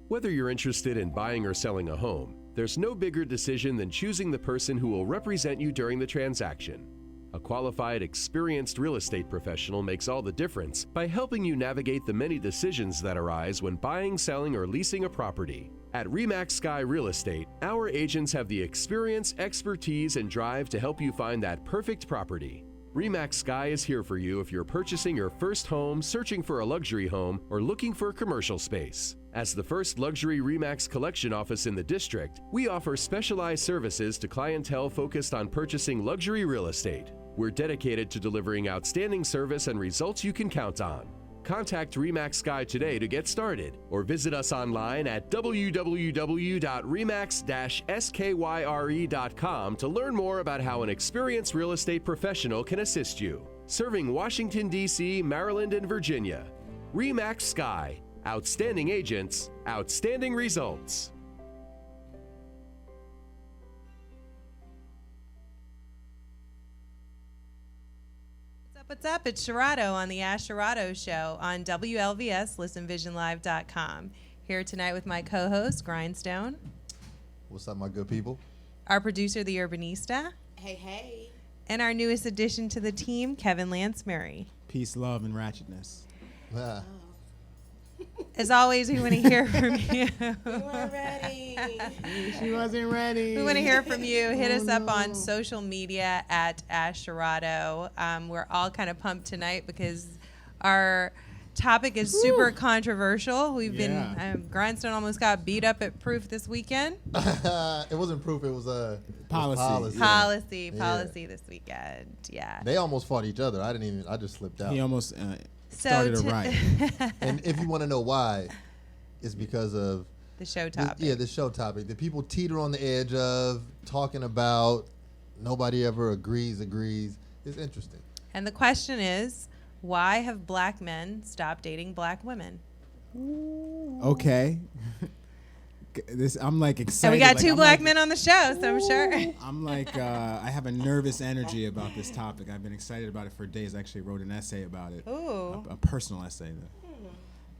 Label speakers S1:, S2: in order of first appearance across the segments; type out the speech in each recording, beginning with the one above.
S1: Whether you're interested in buying or selling a home, there's no bigger decision than choosing the person who will represent you during the transaction. A qualified, experienced real estate professional makes all the difference by helping you navigate the many decisions that arise when buying, selling, or leasing a property. At RE/MAX Sky Real Estate, our agents have the experience, expertise, and drive to help you find that perfect property. RE/MAX Sky is here for you if you're purchasing your first home, searching for a luxury home, or looking for commercial space. As the first luxury RE/MAX collection office in the district, we offer specialized services to clientele focused on purchasing luxury real estate. We're dedicated to delivering outstanding service and results you can count on. Contact RE/MAX Sky today to get started, or visit us online at www.remax-skyre.com to learn more about how an experienced real estate professional can assist you. Serving Washington, D.C., Maryland, and Virginia. RE/MAX Sky. Outstanding agents, outstanding results.
S2: What's up? It's Sherrado on the Ash Sherrado Show on WLVS, ListenVisionLive.com. Here tonight with my co-host, Grindstone.
S3: What's up, my good people?
S2: Our producer, The Urbanista.
S4: Hey, hey.
S2: And our newest addition to the team, Kevin Lance Murray.
S5: Peace, love, and ratchetness.
S3: Ah.
S2: As always, we want to hear from you.
S4: We weren't ready.
S5: She wasn't ready.
S2: We want to hear from you. Hit us up on social media at Ash Sherrado. We're all kind of pumped tonight because our topic is super controversial. We've been, Grindstone almost got beat up at Proof this weekend.
S3: It wasn't proof. It was
S5: Policy.
S2: Policy this weekend. Yeah.
S3: They almost fought each other. I just slipped out.
S5: He almost started a riot.
S3: And if you want to know why, it's because of
S2: the show topic.
S3: The show topic. The people teeter on the edge of talking about nobody ever agrees. It's interesting.
S2: And the question is, why have black men stopped dating black women?
S5: Okay. I'm like excited.
S2: And we got
S5: like,
S2: two
S5: I'm
S2: black
S5: like,
S2: men on the show, so I'm sure.
S5: I'm like, I have a nervous energy about this topic. I've been excited about it for days. I actually wrote an essay about it.
S2: Ooh.
S5: A personal essay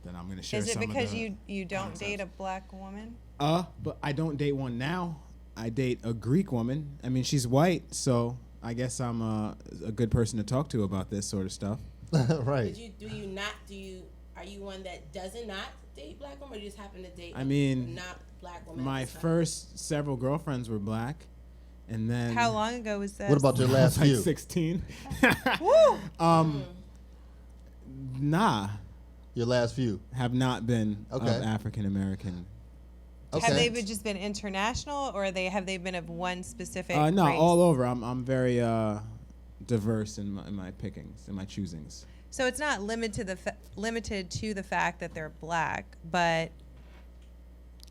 S5: that I'm going to share.
S2: Is it
S5: some
S2: because
S5: of the
S2: you don't
S5: concepts.
S2: date a black woman?
S5: But I don't date one now. I date a Greek woman. I mean, she's white, so I guess I'm a good person to talk to about this sort of stuff.
S3: Right.
S4: Are you one that doesn't not date black women, or you just happen to date not black women?
S5: My first several girlfriends were black, and then
S2: How long ago was that?
S3: What about your last
S5: like
S3: few?
S5: 16.
S2: Woo!
S5: Nah,
S3: Your last few.
S5: have not been
S3: Okay.
S5: of African American.
S3: Okay.
S2: Have they just been international, or have they been of one specific
S5: No,
S2: race?
S5: all over. I'm very diverse in my pickings, in my choosings.
S2: So it's not limited to the fact that they're black, but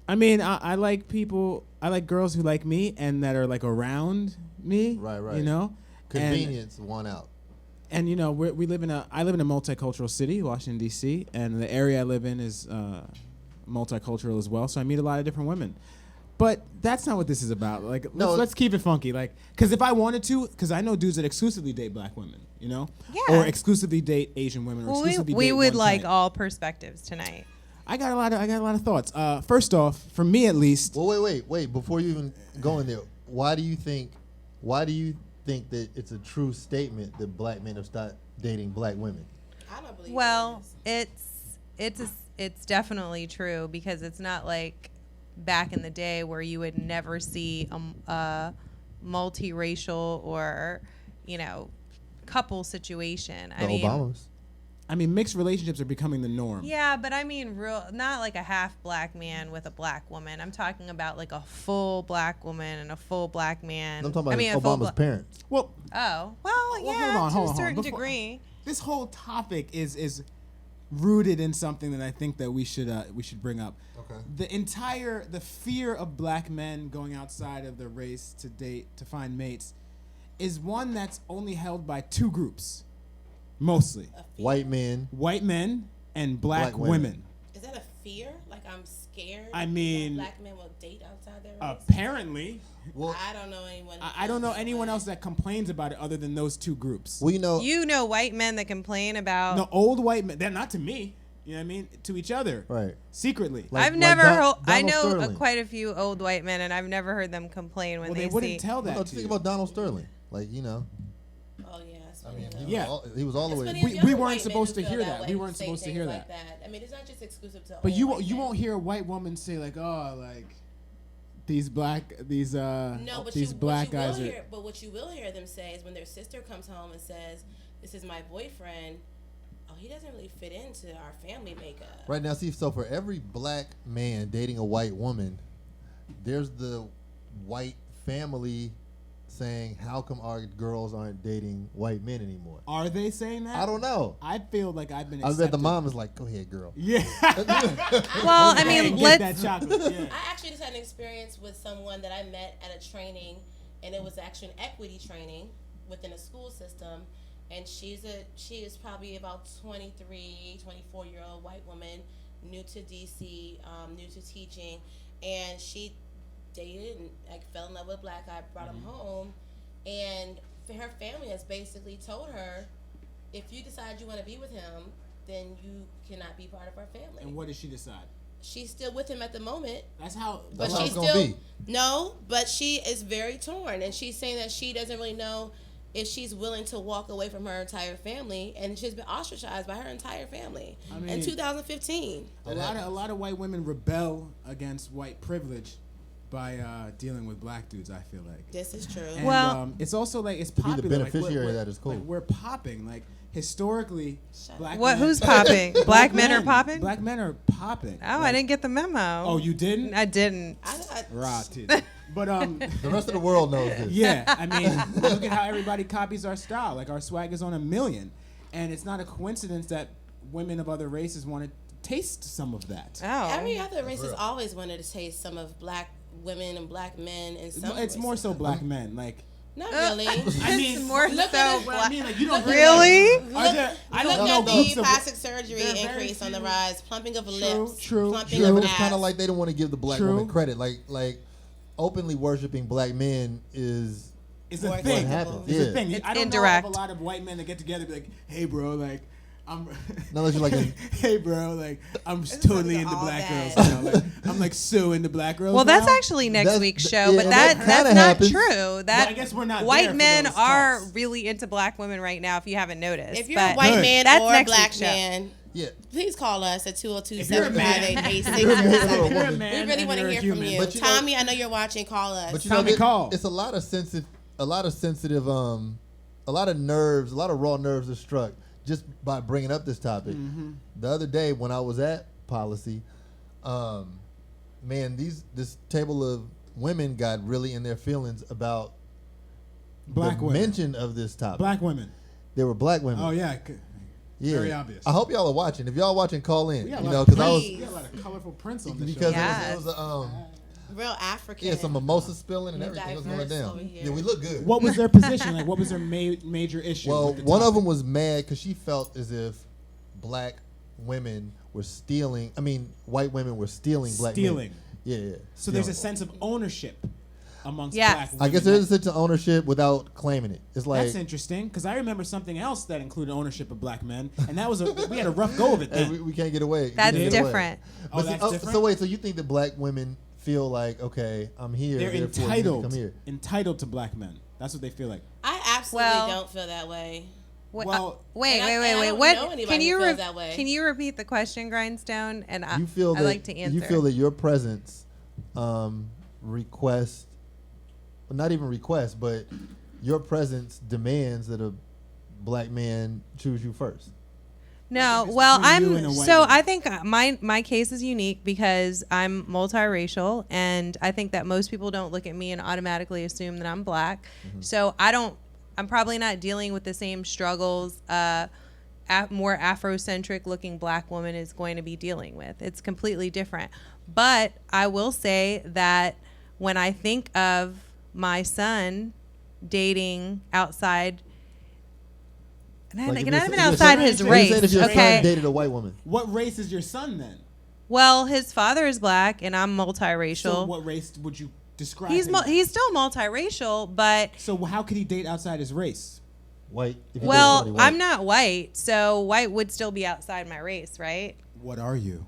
S5: I mean, I like people. I like girls who like me and that are like around me.
S3: Right.
S5: You know,
S3: Convenience won out.
S5: And you know, I live in a multicultural city, Washington D.C., and the area I live in is multicultural as well. So I meet a lot of different women. But that's not what this is about. Like, let's keep it funky. Like, because if I wanted to, because I know dudes that exclusively date black women, you know, or exclusively date Asian women, or exclusively
S2: we
S5: date
S2: would
S5: one
S2: like
S5: type.
S2: all perspectives tonight.
S5: I got a lot of thoughts. First off, for me at least.
S3: Well, wait. Before you even go in there, why do you think that it's a true statement that black men have stopped dating black women?
S4: I don't believe
S2: it's definitely true, because it's not like back in the day where you would never see a multiracial or, couple situation.
S5: I mean, mixed relationships are becoming the norm.
S2: Yeah, but I mean, not like a half black man with a black woman. I'm talking about like a full black woman and a full black man.
S3: I'm talking about Obama's parents.
S5: Well,
S2: to a certain degree.
S5: This whole topic is rooted in something that I think that we should bring up.
S3: Okay.
S5: The fear of black men going outside of the race to find mates is one that's only held by two groups, mostly.
S3: White men
S5: and black women.
S4: Is that a fear? Like, I'm scared?
S5: I mean,
S4: that black men will date outside their race?
S5: Apparently.
S3: Well,
S4: I don't know anyone.
S5: I don't know anyone else that complains about it other than those two groups.
S3: Well,
S2: you know white men that complain about.
S5: No, old white men. They're not to me. You know what I mean? To each other.
S3: Right.
S5: Secretly.
S2: I've never heard. I
S3: Donald
S2: know
S3: Sterling.
S2: quite a few old white men, and I've never heard them complain when
S5: Well,
S2: they
S5: they wouldn't
S2: see.
S5: tell that
S3: Well,
S5: to
S3: think
S5: you.
S3: about Donald Sterling. Like, you know,
S4: Oh yeah, it's
S3: I
S4: funny.
S3: mean,
S4: though.
S5: Yeah.
S3: he was all the
S4: It's
S3: way.
S4: funny
S5: We-
S4: if
S5: we
S4: young
S5: weren't
S4: white men
S5: supposed
S4: who
S5: to
S4: feel
S5: hear that.
S4: way
S5: We
S4: who
S5: weren't
S4: say
S5: supposed to
S4: things
S5: hear
S4: like
S5: that.
S4: I mean, it's not just exclusive to.
S5: But
S4: old
S5: you
S4: white men.
S5: won't hear a white woman say like, oh, like these black
S4: No, but
S5: these black
S4: what you
S5: guys
S4: will
S5: are.
S4: hear, but what you will hear them say is when their sister comes home and says, "This is my boyfriend." Oh, he doesn't really fit into our family makeup.
S3: Right now, see, so for every black man dating a white woman, there's the white family saying, how come our girls aren't dating white men anymore?
S5: Are they saying that?
S3: I don't know.
S5: I feel like I've been.
S3: I bet the
S5: accepted.
S3: mom is like, go ahead, girl.
S5: Yeah.
S2: Well, I
S5: Hey,
S2: mean,
S5: get that
S2: let's.
S5: chocolate. Yeah.
S4: I actually just had an experience with someone that I met at a training, and it was actually an equity training within a school system. And she is probably about 23, 24-year-old white woman, new to DC, new to teaching, and she dated and like fell in love with a black guy, brought him home, and her family has basically told her, if you decide you want to be with him, then you cannot be part of our family.
S5: And what did she decide?
S4: She's still with him at the moment.
S5: That's how.
S4: But
S3: That's how
S4: she's
S3: it's gonna
S4: still
S3: be.
S4: no, but she is very torn, and she's saying that she doesn't really know if she's willing to walk away from her entire family, and she's been ostracized by her entire family
S5: I mean,
S4: in 2015.
S5: a lot of white women rebel against white privilege by dealing with black dudes. I feel like.
S4: This is true.
S5: And,
S2: Well-
S5: it's also like it's
S3: be the
S5: popular.
S3: beneficiary
S5: like,
S3: of that is cool.
S5: Like, we're popping. Like historically, black
S2: What?
S5: men,
S2: Who's popping? Black men are popping.
S5: Black men are popping.
S2: Oh, I didn't get the memo.
S5: Oh, you didn't?
S2: I didn't.
S4: I thought
S5: Rotted. But
S3: The rest of the world knows this.
S5: yeah, I mean, look at how everybody copies our style. Like our swag is on a million, and it's not a coincidence that women of other races want to taste some of that.
S2: Oh.
S4: every other race has
S3: real.
S4: always wanted to taste some of black women and black men and some.
S5: It's more so black men. Like
S4: Not really.
S5: I mean,
S2: It's more
S4: look
S2: so
S4: at it.
S5: what I
S2: black.
S5: mean, like you don't
S2: Really?
S5: Are there, I
S4: Look
S5: don't know
S4: at
S5: groups
S4: the
S5: of
S4: plastic surgery
S5: there are very
S4: increase on the
S5: few-
S4: rise, plumping of lips,
S5: true,
S4: plumping
S3: Yeah,
S4: of
S3: but it's
S4: ass.
S3: kind of like they don't want to give the black
S5: True.
S3: woman credit. Like openly worshiping black men is
S5: It's a
S4: What
S5: thing.
S3: happens,
S5: It's
S3: yeah.
S5: a thing.
S2: It's
S5: I don't
S2: indirect.
S5: know of a lot of white men that get together and be like, "Hey, bro, like, I'm."
S3: not unless you're like a,
S5: hey, bro, like, I'm
S2: is
S5: totally
S2: like
S5: into
S2: all
S5: black
S2: that.
S5: girls. You know? Like, I'm like so into black girls.
S2: Well, that's
S5: now.
S2: actually next
S3: That's-
S2: week's show,
S3: yeah,
S2: but
S3: that
S2: that's
S3: kinda
S2: not
S3: happens.
S2: true. That
S5: I guess we're not there
S2: white
S5: for
S2: men
S5: those
S2: are
S5: talks.
S2: really into black women right now. If you haven't noticed,
S4: If you're a
S2: But
S4: white
S3: Good.
S4: man
S2: That's
S4: or a
S2: next
S4: black
S2: week's show.
S4: man,
S3: yeah.
S4: please call us at 202
S5: If you're a man-
S4: 758
S3: If you're a man or a
S4: 8667.
S5: If you're a
S3: woman.
S5: man
S4: We really
S5: and
S4: want to
S5: you're a
S4: hear from
S5: human.
S4: you.
S3: But you know-
S4: Tommy, I know you're watching. Call us.
S3: But you
S5: Tommy,
S3: know,
S5: call.
S3: it's a lot of sensitive, a lot of nerves, a lot of raw nerves are struck just by bringing up this topic.
S5: Mm-hmm.
S3: The other day when I was at Policy, man, this table of women got really in their feelings about
S5: Black
S3: the
S5: women.
S3: mention of this topic.
S5: Black women.
S3: They were black women.
S5: Oh yeah.
S3: Yeah.
S5: Very obvious.
S3: I hope y'all are watching. If y'all watching, call in.
S5: We got
S3: You
S5: a
S3: know,
S5: lot
S3: because
S5: of
S3: I was
S5: prints. We got a lot of colorful prints on the
S3: because
S5: show.
S2: Yeah.
S3: it was
S4: Real African.
S3: yeah, some mimosa spilling and
S4: We're
S3: everything was going
S4: diverse
S3: down.
S4: over here.
S3: Yeah, we look good.
S5: What was their position? Like, what was their major issue?
S3: Well,
S5: with the
S3: one of
S5: topic?
S3: them was mad because she felt as if black women were stealing. I mean, white women were stealing black
S5: Stealing.
S3: men. Yeah.
S5: So there's a
S3: stealing.
S5: sense of ownership amongst
S2: Yes.
S5: black women.
S3: I guess there is a sense of ownership without claiming it. It's like
S5: That's interesting because I remember something else that included ownership of black men, and that was we had a rough go of it
S3: hey,
S5: then.
S3: we can't get away. We
S2: That's
S3: can't get away.
S2: different.
S5: Oh,
S3: But see-
S5: that's different?
S3: So wait, so you think that black women feel like, okay, I'm here,
S5: They're
S3: therefore you need to come here.
S5: entitled to black men. That's what they feel like.
S4: I absolutely
S2: Well-
S4: don't feel that way.
S2: Wait,
S5: Well-
S2: wait,
S4: And I
S2: wait.
S4: don't know
S2: What?
S4: anybody
S2: Can
S4: who
S2: you
S4: feels that way.
S2: can you repeat the question, Grindstone? And
S3: You feel
S2: I
S3: that
S2: like to answer.
S3: you feel that your presence request, well, not even request, but your presence demands that a black man choose you first.
S2: No,
S5: Like, it's
S2: well,
S5: between you and a
S2: I'm
S5: white
S2: so
S5: woman.
S2: I think my case is unique because I'm multiracial, and I think that most people don't look at me and automatically assume that I'm black. So I'm probably not dealing with the same struggles more Afrocentric looking black woman is going to be dealing with. It's completely different. But I will say that when I think of my son dating outside.
S3: Like, if
S2: Not
S3: your
S2: even
S3: son- if your
S2: outside
S3: son-
S2: his
S5: You're
S3: You're
S2: race,
S3: saying if your
S2: okay?
S3: son dated a white woman.
S5: What race is your son then?
S2: Well, his father is black, and I'm multiracial.
S5: So what race would you describe?
S2: he's
S5: him as?
S2: he's still multiracial, but
S5: So how could he date outside his race?
S3: White. If you date
S2: well,
S3: somebody white.
S2: I'm not white, so white would still be outside my race, right?
S5: What are you?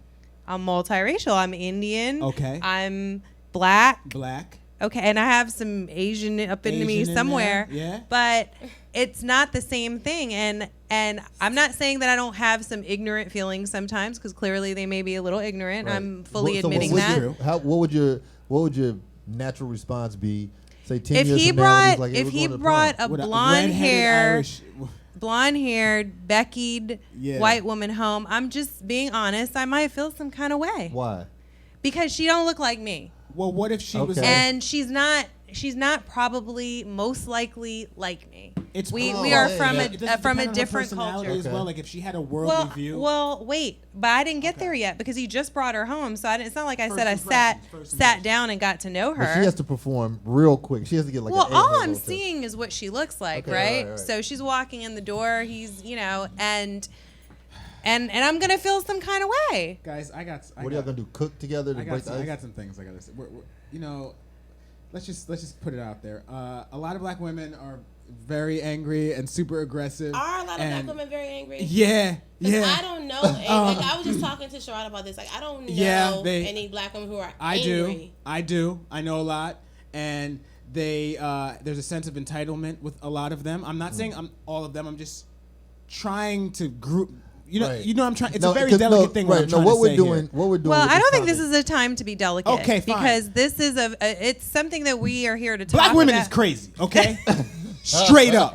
S2: I'm multiracial. I'm Indian.
S5: Okay.
S2: I'm black.
S5: Black.
S2: Okay, and I have some Asian up into me
S5: Asian in
S2: somewhere.
S5: there, yeah.
S2: But it's not the same thing. And I'm not saying that I don't have some ignorant feelings sometimes, because clearly they may be a little ignorant.
S3: Right.
S2: I'm fully
S3: So
S2: admitting
S3: what's
S2: that.
S3: your- what would your natural response be? Say 10
S2: If
S3: years
S2: he
S3: from now,
S2: brought
S3: he's like, hey,
S2: if
S3: we're
S2: he
S3: going to
S2: brought
S3: prom.
S2: a
S5: What,
S2: blonde
S5: redheaded
S2: hair,
S5: Irish-
S2: blonde-haired, Beckied
S5: Yeah.
S2: white woman home, I'm just being honest, I might feel some kind of way.
S3: Why?
S2: Because she don't look like me.
S5: Well, what if she was?
S3: Okay.
S2: And she's not probably most likely like me.
S5: It's
S2: we
S3: oh,
S2: are
S3: yeah,
S2: from
S3: yeah.
S5: It does
S2: a from
S5: depend
S2: a
S5: on her
S2: different
S5: personality
S2: culture.
S5: as
S3: Okay.
S5: well. Like if she had a worldly view.
S2: Well, wait, but I didn't get there yet because he just brought her home. So it's not like I
S5: First
S2: said I
S5: impressions, first
S2: sat
S5: impressions.
S2: down and got to know
S3: But she
S2: her.
S3: has to perform real quick. She has to get like
S2: Well,
S3: an
S2: all
S3: A
S2: I'm
S3: test.
S2: seeing is what she looks like,
S3: Okay,
S2: right?
S3: right.
S2: So she's walking in the door. He's, and I'm gonna feel some kind of way.
S5: Guys, I got.
S3: What are y'all going to do? Cook together to break the ice?
S5: I got some things I got to say. Let's just put it out there. A lot of black women are very angry and super aggressive.
S4: Are a lot of black
S5: and-
S4: women very angry?
S5: Yeah,
S4: 'Cause
S5: yeah.
S4: I don't know. Like, I was just talking to Sharad about this. Like, I don't know
S5: Yeah,
S4: any black women who are
S5: I
S4: angry.
S5: do. I know a lot, and they there's a sense of entitlement with a lot of them. I'm not saying I'm all of them. I'm just trying to group.
S3: Right.
S5: I'm trying. It's
S3: No,
S5: a very
S3: 'cause
S5: delicate thing. What I'm trying
S3: what
S5: to
S3: we're
S5: say
S3: doing,
S5: here.
S3: what we're doing.
S2: Well,
S3: with
S2: I don't think
S3: topic-
S2: this is a time to be delicate.
S5: Okay, fine.
S2: Because this is it's something that we are here to talk
S5: Black women
S2: about.
S5: is crazy, okay? Straight up.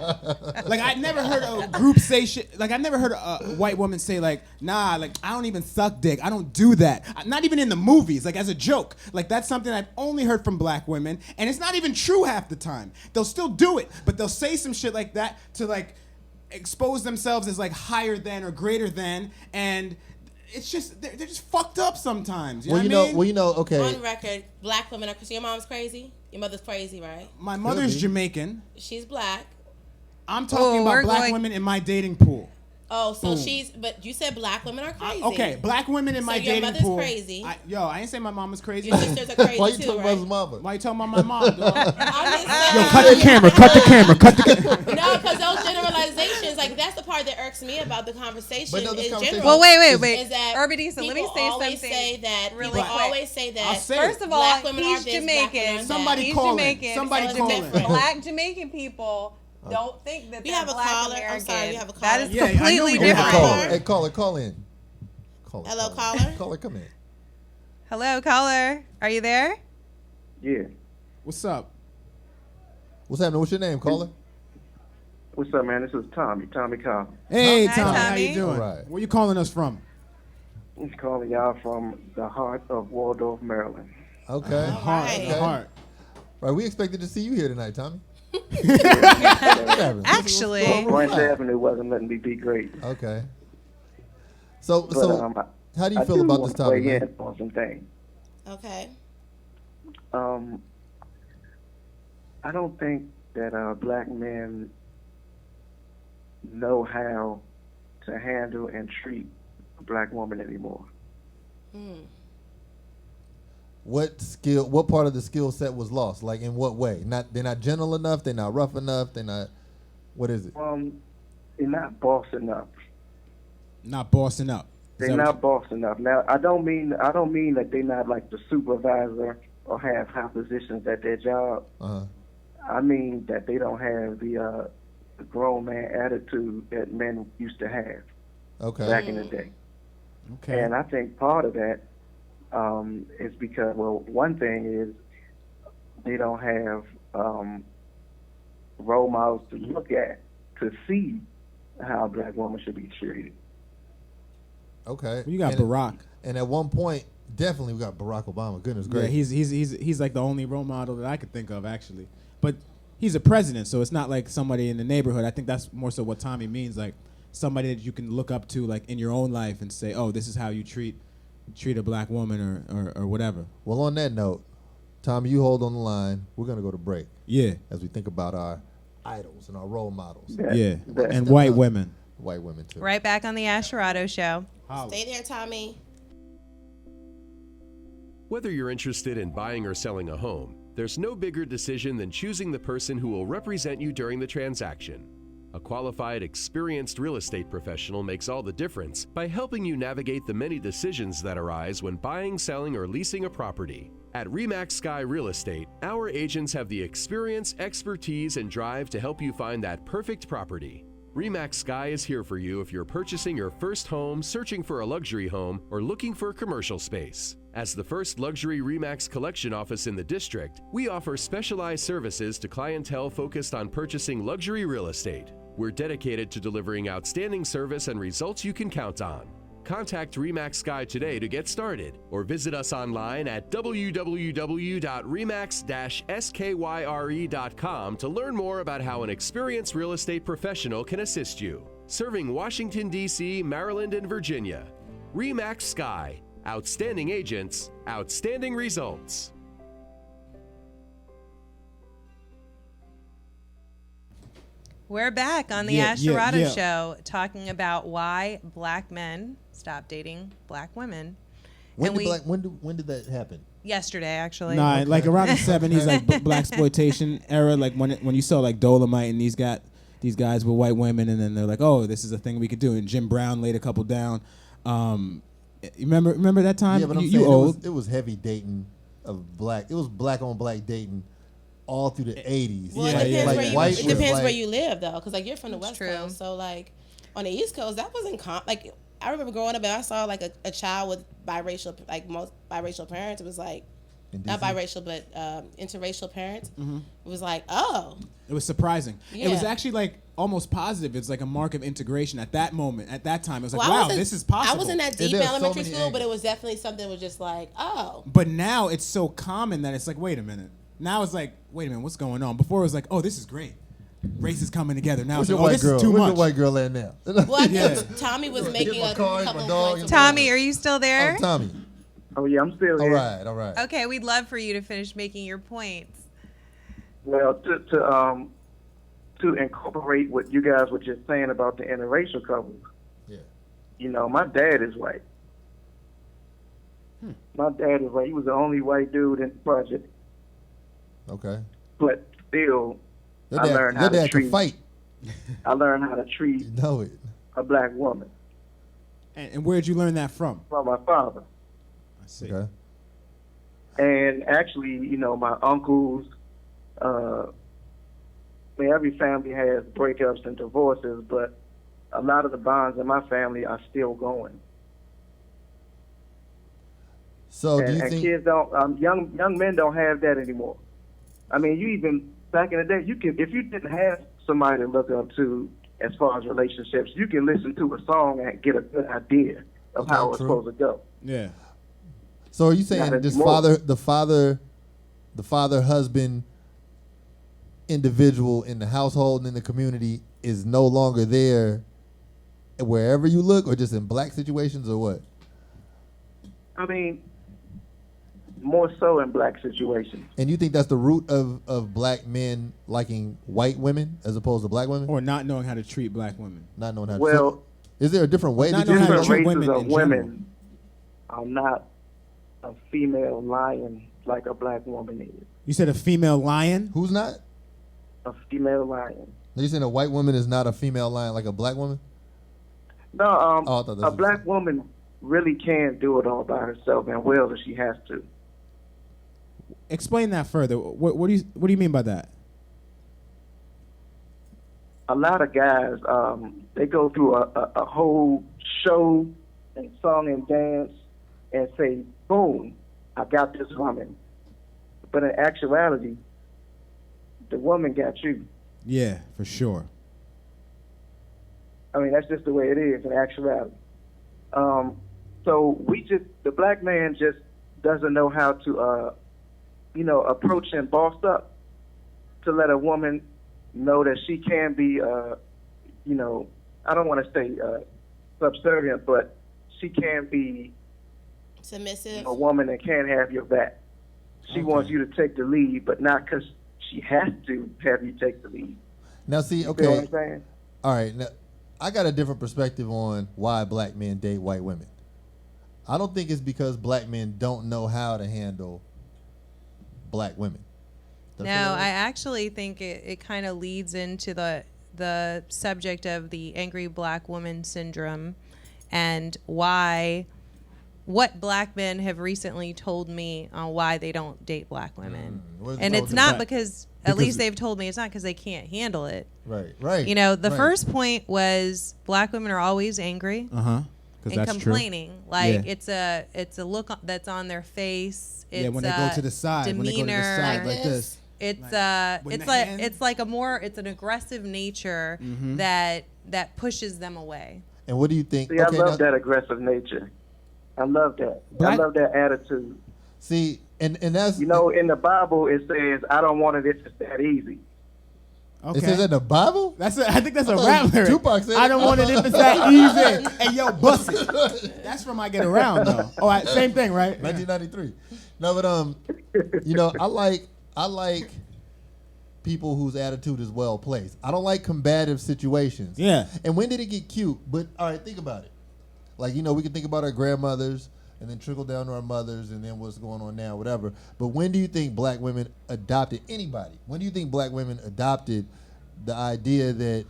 S5: Like I never heard a group say shit. Like I never heard a white woman say like, "Nah, like I don't even suck dick. I don't do that." Not even in the movies, like as a joke. Like that's something I've only heard from black women, and it's not even true half the time. They'll still do it, but they'll say some shit like that to like expose themselves as like higher than or greater than, and it's just they're just fucked up sometimes. You know what I mean?
S3: Okay.
S4: On record, black women are crazy. Your mom's crazy? Your mother's crazy, right?
S5: My mother's
S3: be.
S5: Jamaican.
S4: She's black.
S5: I'm talking
S2: Oh,
S5: about
S2: we're
S5: black
S2: going-
S5: women in my dating pool.
S4: Oh, so
S5: Boom.
S4: but you said black women are crazy.
S5: Okay, black women in my
S4: your
S5: dating
S4: mother's
S5: pool.
S4: crazy.
S5: I ain't say my mom was crazy.
S4: Your sisters are crazy
S3: Why you
S4: too,
S3: talking about
S4: right?
S3: his mama?
S5: Why you talking about my mom, dog?
S4: I'm just
S5: Yo,
S4: saying.
S5: cut the camera, cut the camera, cut the camera.
S4: No, because those generalizations, like that's the part that irks me about the conversation
S3: But no, this
S4: in
S3: conversation-
S4: general.
S2: Well, wait.
S4: Is that
S2: Urbadisa, let me
S4: people
S2: say
S4: always
S2: something.
S4: say that
S2: really
S4: people
S2: quick.
S4: always say that.
S5: I'll say
S2: First
S5: it.
S2: of all,
S4: Black women
S2: he's
S4: are this, black women
S2: Jamaican.
S4: are that.
S5: Somebody
S2: He's
S5: call in.
S2: Jamaican.
S5: Somebody
S4: so
S5: call in.
S4: different.
S2: Black Jamaican people don't think that
S4: We
S2: they're
S4: have a
S2: black
S4: caller. I'm
S2: American.
S4: sorry, we have a
S2: That
S4: caller.
S2: is
S5: Yeah, I know
S2: completely
S5: we
S3: We have a
S5: different.
S3: caller.
S4: Caller.
S3: Hey, caller, call in. Caller,
S4: Hello, caller?
S3: Caller, come in.
S2: Hello, caller. Are you there?
S6: Yeah.
S5: What's up?
S3: What's happening? What's your name, caller?
S6: What's up, man? This is Tommy Cobb.
S5: Hey,
S2: Hi,
S5: Tom, how
S2: Tommy.
S5: you doing?
S3: All right.
S5: Where you calling us from?
S6: I'm calling y'all from the heart of Waldorf, Maryland.
S3: Okay.
S5: Heart,
S4: right.
S5: the heart.
S3: Right, we expected to see you here tonight, Tommy. What happened?
S2: Actually.
S3: What's going on?
S6: Orange Avenue wasn't letting me be great.
S3: Okay. So,
S6: But
S3: how do you
S6: I
S3: feel about
S6: want
S3: this
S6: to
S3: topic,
S6: weigh
S3: man?
S6: in on some things.
S4: Okay.
S6: I don't think that black men know how to handle and treat a black woman anymore.
S3: What part of the skill set was lost? Like, in what way? They're not gentle enough. They're not rough enough. They're not. What is it?
S6: They're not bossing up.
S5: Not bossing up. Is
S6: They're
S5: that
S6: not bossing up. Now, I don't mean that they're not like the supervisor or have high positions at their job.
S3: Uh-huh.
S6: I mean that they don't have the grown man attitude that men used to have
S3: Okay.
S6: back in the day.
S5: Okay.
S6: And I think part of that is because, well, one thing is they don't have role models to look at to see how a black woman should be treated.
S3: Okay.
S5: You got
S3: and,
S5: Barack.
S3: And at one point, definitely we got Barack Obama. Goodness
S5: Yeah,
S3: gracious.
S5: he's like the only role model that I could think of actually. But he's a president, so it's not like somebody in the neighborhood. I think that's more so what Tommy means, like somebody that you can look up to, like in your own life, and say, "Oh, this is how you treat a black woman or whatever."
S3: Well, on that note, Tommy, you hold on the line. We're gonna go to break
S5: Yeah,
S3: as we think about our idols and our role models.
S5: yeah,
S6: that-
S5: and white women.
S3: White women too.
S2: Right back on the Asherado show.
S4: Stay there, Tommy.
S1: Whether you're interested in buying or selling a home, there's no bigger decision than choosing the person who will represent you during the transaction. A qualified, experienced real estate professional makes all the difference by helping you navigate the many decisions that arise when buying, selling, or leasing a property. At RE/MAX Sky Real Estate, our agents have the experience, expertise, and drive to help you find that perfect property. RE/MAX Sky is here for you if you're purchasing your first home, searching for a luxury home, or looking for commercial space. As the first luxury RE/MAX collection office in the district, we offer specialized services to clientele focused on purchasing luxury real estate. We're dedicated to delivering outstanding service and results you can count on. Contact RE/MAX Sky today to get started, or visit us online at www.remax-skyre.com to learn more about how an experienced real estate professional can assist you. Serving Washington, D.C., Maryland, and Virginia. RE/MAX Sky. Outstanding agents, outstanding results.
S2: We're back on the Ash Sharado Show talking about why black men stop dating black women.
S3: When did that happen?
S2: Yesterday, actually.
S5: Nah, like around the 70s, like black exploitation era, like when you saw like Dolomite and these guys with white women, and then they're like, oh, this is a thing we could do. And Jim Brown laid a couple down. You remember that time?
S3: Yeah, but
S5: you old.
S3: It was heavy dating of black. It was black on black dating all through the 80s.
S4: Well,
S5: Yeah,
S4: it depends where you live, though, because like you're from the West
S2: true.
S4: Coast, so like on the East Coast, that wasn't like I remember growing up and I saw like a child with biracial, like most biracial parents. It was like not biracial, but interracial parents.
S5: Mm-hmm.
S4: It was like, oh,
S5: It was surprising.
S4: Yeah.
S5: It was actually like almost positive. It's like a mark of integration at that moment. At that time, it was like,
S4: well,
S5: wow, this is possible.
S4: I wasn't that deep in
S3: there's so
S4: elementary
S3: many
S4: school, but it
S3: angles.
S4: was definitely something that was just like, oh.
S5: But now it's so common that it's like, wait a minute. Now it's like, wait a minute, what's going on? Before it was like, oh, this is great. Race is coming together. Now
S3: Where's
S5: it's
S3: your
S5: like, oh,
S3: white
S5: this
S3: girl?
S5: is too
S3: Where's
S5: much.
S3: your white girl at now?
S4: Well, I
S5: Yeah.
S4: think Tommy was making
S3: my
S4: a
S3: card,
S4: couple
S3: my
S4: of
S3: dog,
S4: points.
S2: Tommy, are you still there?
S3: Oh, Tommy.
S6: Oh yeah, I'm still
S3: All
S6: here.
S3: right, all right.
S2: Okay, we'd love for you to finish making your points.
S6: Well, to incorporate what you guys were just saying about the interracial couples,
S3: Yeah.
S6: you know, my dad is white. My dad is white. He was the only white dude in the project,
S3: Okay.
S6: but still,
S3: Your
S6: I
S3: dad,
S6: learned
S3: your
S6: how to
S3: dad can
S6: treat.
S3: fight.
S6: I learned how to treat
S3: You know it.
S6: a black woman
S5: And where'd you learn that from?
S6: from my father.
S5: I see.
S3: Okay.
S6: And actually, you know, my uncles, every family has breakups and divorces, but a lot of the bonds in my family are still going.
S3: So do you
S6: and
S3: think?
S6: kids don't, young men don't have that anymore. I mean, you even back in the day, you can, if you didn't have somebody to look up to as far as relationships, you can listen to a song and get a good idea of how it's
S3: true.
S6: supposed to go.
S5: Yeah.
S3: So are you saying
S6: Not
S3: this
S6: anymore.
S3: the father husband individual in the household and in the community is no longer there wherever you look, or just in black situations, or what?
S6: I mean, more so in black situations.
S3: And you think that's the root of black men liking white women as opposed to black women?
S5: Or not knowing how to treat black women.
S3: Not knowing how to
S6: Well,
S3: is there a different way
S5: Not
S3: to do
S5: knowing how to
S6: different
S5: treat
S6: races
S5: women
S6: of
S5: in general.
S6: women are not a female lion like a black woman is.
S5: You said a female lion?
S3: Who's not?
S6: A female lion.
S3: Are you saying a white woman is not a female lion like a black woman?
S6: No,
S3: Oh, I thought that's
S6: a
S3: what you
S6: black
S3: said.
S6: woman really can do it all by herself and will if she has to.
S5: Explain that further. What do you mean by that?
S6: A lot of guys, they go through a whole show and song and dance and say, boom, I got this woman. But in actuality, the woman got you.
S5: Yeah, for sure.
S6: I mean, that's just the way it is in actuality. So the black man just doesn't know how to, approach and boss up to let a woman know that she can be, I don't want to say subservient, but she can be
S4: Submissive.
S6: a woman that can have your back. She
S5: Okay.
S6: wants you to take the lead, but not because she has to have you take the lead.
S3: Now see,
S6: You feel what
S3: okay.
S6: I'm saying?
S3: All right, now, I got a different perspective on why black men date white women. I don't think it's because black men don't know how to handle black women.
S2: No,
S3: That's what
S2: I actually think it kind of leads into the subject of the angry black woman syndrome and what black men have recently told me on why they don't date black women. And it's not because at least they've told me it's not because they can't handle it.
S3: Right.
S2: You know, the first point was black women are always angry and
S5: that's
S2: complaining.
S5: true.
S2: Like it's a look that's on their face. It's
S7: when they go to the side,
S2: demeanor.
S7: when they go to the side like this.
S2: It's an aggressive nature that pushes them away.
S3: And what do you think?
S6: See, I love that aggressive nature. I love that. I love that attitude.
S3: See, and that's
S6: in the Bible it says, "I don't want it if it's that easy."
S7: Okay.
S3: It says in the Bible.
S7: I think that's a rap lyric.
S3: Tupac said
S7: I don't want it if it's that easy. Hey, yo, bust it. That's from I Get Around, though. All right, same thing, right?
S3: 1993. No, but I like people whose attitude is well placed. I don't like combative situations.
S7: Yeah.
S3: And when did it get cute? But all right, think about it. Like, we can think about our grandmothers and then trickle down to our mothers and then what's going on now, whatever. But when do you think black women adopted anybody? When do you think black women adopted the idea that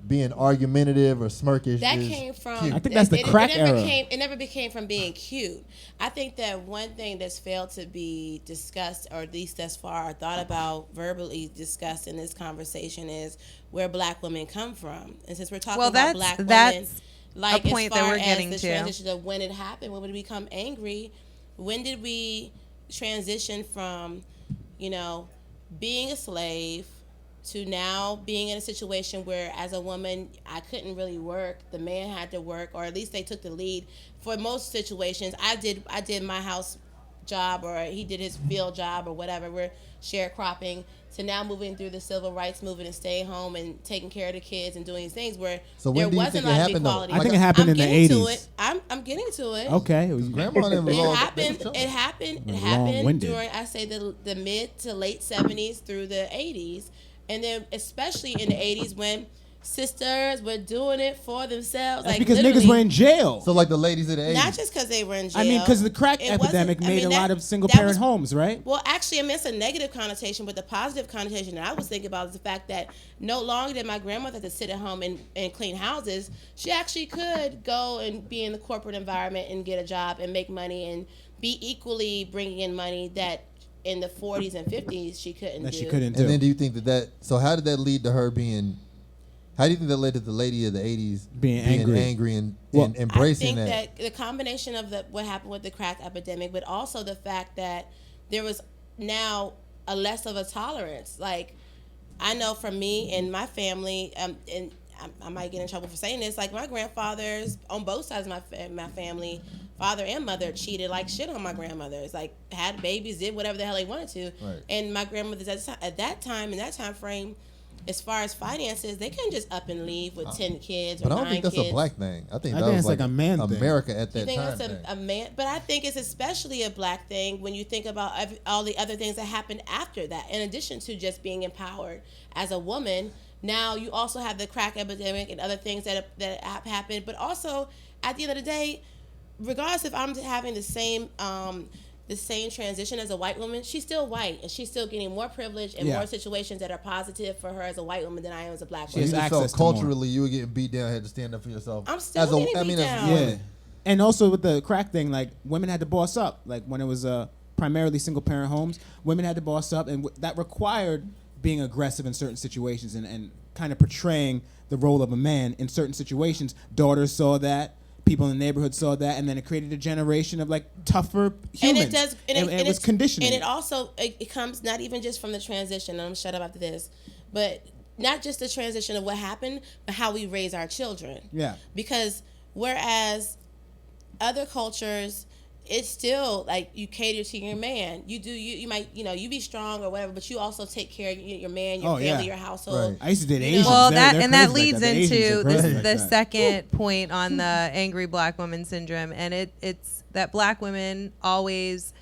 S3: being argumentative or smirkish
S4: That
S3: is
S4: came from.
S3: cute?
S5: I think that's the crack era.
S4: It never became from being cute. I think that one thing that's failed to be discussed, or at least thus far, or thought about verbally discussed in this conversation, is where black women come from. And since we're talking about black women, like
S2: a point
S4: as far
S2: that we're getting
S4: as the
S2: to.
S4: transition of when it happened, when we become angry, when did we transition from, being a slave to now being in a situation where, as a woman, I couldn't really work. The man had to work, or at least they took the lead. For most situations, I did my house job, or he did his field job, or whatever. We're sharecropping. To now moving through the civil rights movement and staying home and taking care of the kids and doing these things where
S3: So
S4: there
S3: when do you
S4: wasn't
S3: think
S4: a
S3: it
S4: lot of
S3: happened, though?
S4: equality.
S5: I think it happened in the
S4: getting to
S5: 80s.
S4: it. I'm getting to it.
S5: Okay.
S3: Grandma didn't
S4: It
S3: belong.
S4: happened. It happened
S5: Long-winded.
S4: during, I say, the mid to late 70s through the 80s, and then especially in the 80s when sisters were doing it for themselves.
S5: That's
S4: like
S5: because
S4: literally,
S5: niggas were in jail.
S3: So like the ladies of the 80s.
S4: not just because they were in jail.
S5: I mean, because the crack
S4: It
S5: epidemic
S4: wasn't-
S5: made a
S4: that-
S5: lot of single
S4: that
S5: parent
S4: was-
S5: homes, right?
S4: Well, actually, I mean, it's a negative connotation, but the positive connotation that I was thinking about is the fact that no longer did my grandmother have to sit at home and clean houses. She actually could go and be in the corporate environment and get a job and make money and be equally bringing in money that in the 40s and 50s she couldn't
S5: That
S4: do.
S5: she couldn't do.
S3: And then do you think so how did that lead to her being, how do you think that led to the lady of the 80s
S5: Being angry.
S3: and
S5: Well,
S3: embracing
S4: I think
S3: that?
S4: that the combination of what happened with the crack epidemic, but also the fact that there was now a less of a tolerance. Like, I know for me and my family, and I might get in trouble for saying this, like my grandfathers on both sides of my family, father and mother, cheated like shit on my grandmothers. Like, had babies, did whatever the hell they wanted to.
S3: Right.
S4: And my grandmothers at that time, in that time frame, as far as finances, they couldn't just up and leave with 10 kids or
S3: But I
S4: 9
S3: don't think that's
S4: kids.
S3: a black thing. I think
S5: I
S3: that
S5: think
S3: was
S5: it's like a man thing.
S3: America at
S4: You
S3: that
S4: think
S3: time.
S4: that's a man? But I think it's especially a black thing when you think about all the other things that happened after that. In addition to just being empowered as a woman, now you also have the crack epidemic and other things that have happened. But also, at the end of the day, regardless if I'm having the same transition as a white woman, she's still white and she's still getting more privilege and more situations that are positive for her as a white woman than I am as a black
S3: So
S4: woman.
S3: you
S5: has
S3: just felt
S5: access to more.
S3: culturally you were getting beat down, had to stand up for yourself.
S4: I'm still getting beat down.
S5: Yeah. And also with the crack thing, like women had to boss up. Like when it was primarily single parent homes, women had to boss up, and that required being aggressive in certain situations and kind of portraying the role of a man in certain situations. Daughters saw that. People in the neighborhood saw that, and then it created a generation of like tougher humans.
S4: And it does, and
S5: it was conditioning.
S4: And it also it comes not even just from the transition. And I'm shut up after this, but not just the transition of what happened, but how we raise our children.
S5: Yeah.
S4: Because whereas other cultures, it's still like you cater to your man. You might you be strong or whatever, but you also take care of your man, your family, your household.
S3: Right.
S5: I used to date
S4: You know?
S5: Asians.
S2: Well,
S5: They're
S2: that
S5: crazy
S2: leads
S5: like that. The Asians
S2: into
S5: are crazy
S2: this,
S5: like
S2: the
S5: that.
S2: second point on the angry black woman syndrome, and it's that black women always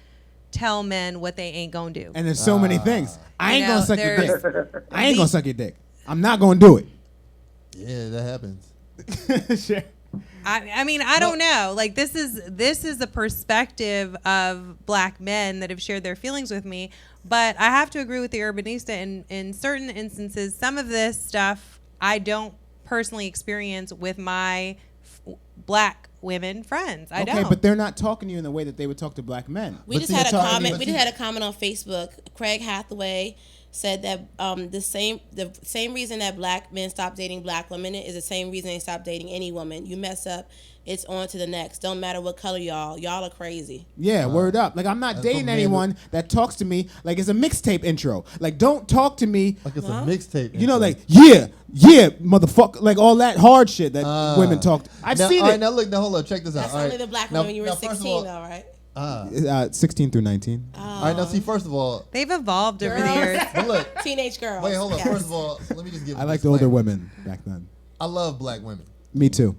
S2: tell men what they ain't gonna do.
S5: And there's so many things. I ain't
S2: know,
S5: gonna suck your
S2: there's-
S5: dick. I ain't gonna suck your dick. I'm not gonna do
S3: Yeah, that happens.
S5: it. Sure.
S2: I mean, I don't know. Like this is a perspective of black men that have shared their feelings with me. But I have to agree with the Urbanista in certain instances. Some of this stuff I don't personally experience with my black women friends. I don't.
S5: Okay, but they're not talking to you in the way that they would talk to black men.
S4: We
S3: But
S4: just
S3: see,
S4: had a
S3: you're talking-
S4: comment.
S3: but
S4: We
S3: see-
S4: just had a comment on Facebook. Craig Hathaway said that the same reason that black men stop dating black women is the same reason they stop dating any woman. You mess up, it's on to the next. Don't matter what color y'all are crazy.
S5: Yeah, word up. Like, I'm not
S3: That's
S5: dating
S3: what men
S5: anyone that talks to me like it's a mixtape intro. Like, don't talk to me.
S3: Like it's a mixtape.
S5: You know,
S3: intro.
S5: like, yeah, motherfucker. Like, all that hard shit that women talk. I've
S3: now,
S5: seen
S3: all
S5: it.
S3: right, now look, now hold up, check this out.
S4: That's
S3: all
S4: only
S3: right.
S4: the black
S3: Now-
S4: women when you were
S3: now, first of
S4: 16,
S3: all-
S4: though, right?
S5: 16 through 19.
S3: All right, now see, first of all,
S2: They've evolved over the
S4: Girls.
S2: years.
S3: but look,
S4: Teenage girls.
S3: wait, hold up.
S4: Yes.
S3: First of all, let me just give.
S5: I
S3: a
S5: liked older
S3: disclaimer.
S5: women back then.
S3: I love black women.
S5: Me too.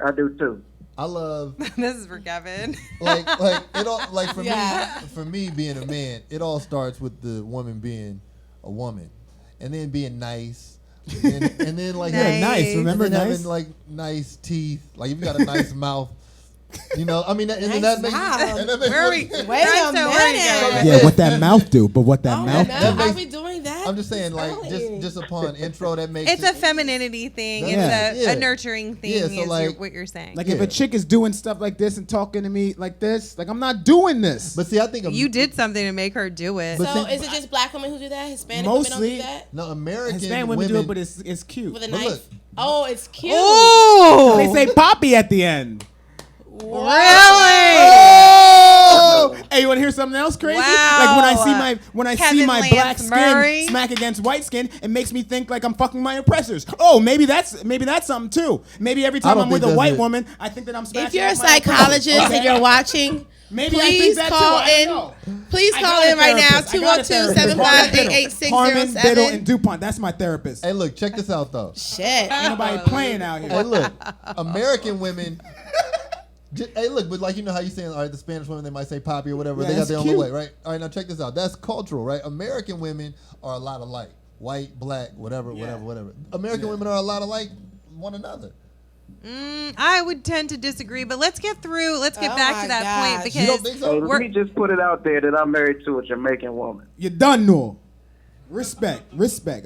S6: I do too.
S3: I love
S2: This is for Kevin.
S3: like it all like for
S4: Yeah.
S3: me for me being a man, it all starts with the woman being a woman, and then being nice, and then like
S2: Nice.
S5: Yeah, nice. Remember
S3: and then
S5: nice?
S3: having like nice teeth. Like if you got a nice mouth, you know. I mean, and then
S4: Nice
S3: that makes
S4: mouth.
S3: and that makes
S2: Where are we?
S4: Wait a
S2: That's so weird.
S4: minute.
S5: Yeah, what that mouth do, but what that
S4: Oh,
S5: mouth
S4: no,
S5: do.
S3: That
S4: are
S3: makes-
S4: we doing that?
S3: I'm just saying, like
S4: Early.
S3: just upon intro, that makes
S2: It's a femininity thing.
S5: Yeah.
S2: It's a nurturing thing.
S3: Yeah, so
S2: is
S3: like-
S2: what you're saying.
S5: Like,
S3: Yeah.
S5: if a chick is doing stuff like this and talking to me like this, like, I'm not doing this.
S3: But see, I think
S2: you did something to make her do it.
S3: But
S4: So
S3: see-
S4: is it just black women who do that? Hispanic
S5: Mostly-
S4: women don't do that?
S3: no American
S5: Hispanic women do it, but it's cute.
S4: With a
S3: But
S4: knife?
S3: look.
S4: Oh, it's cute.
S2: Oh,
S5: They say poppy at the end.
S2: really?
S5: Oh! Hey, you want to hear something else crazy?
S2: Wow.
S5: Like when I see
S2: Kevin
S5: my
S2: Lance
S5: black
S2: Murray.
S5: skin smack against white skin, it makes me think like I'm fucking my oppressors. Oh, maybe that's something too. Maybe every time
S3: don't
S5: I'm with
S3: think
S5: a
S3: that's
S5: white
S3: it.
S5: woman, I think that I'm smacking.
S4: If you're a
S5: at my oppressors.
S4: psychologist
S5: Okay.
S4: and you're watching,
S5: Maybe I think
S4: please
S5: that
S4: call
S5: too. I
S4: in.
S5: don't know.
S4: Please
S5: I
S4: call
S5: got a
S4: in right now,
S5: therapist. I got a therapist. Harmon, Biddle, and
S4: 212-886-07.
S5: DuPont. That's my therapist.
S3: Hey, look, check this out though.
S4: Shit.
S5: Ain't nobody playing out here.
S3: Hey, look, American women. Hey, look, but like you know how you saying, all right, the Spanish women they might say poppy or whatever.
S5: Yeah,
S3: They got
S5: that's
S3: their own
S5: cute.
S3: way, right? All right, now check this out. That's cultural, right? American women are a lot alike. White, black, whatever. American women are a lot alike one another.
S2: I would tend to disagree, but let's get
S4: Oh
S2: back
S4: my
S2: to that
S4: gosh.
S2: point
S3: You don't
S2: because
S3: think so?
S6: Hey,
S2: We're-
S6: let me just put it out there that I'm married to a Jamaican woman.
S5: You done know. Respect.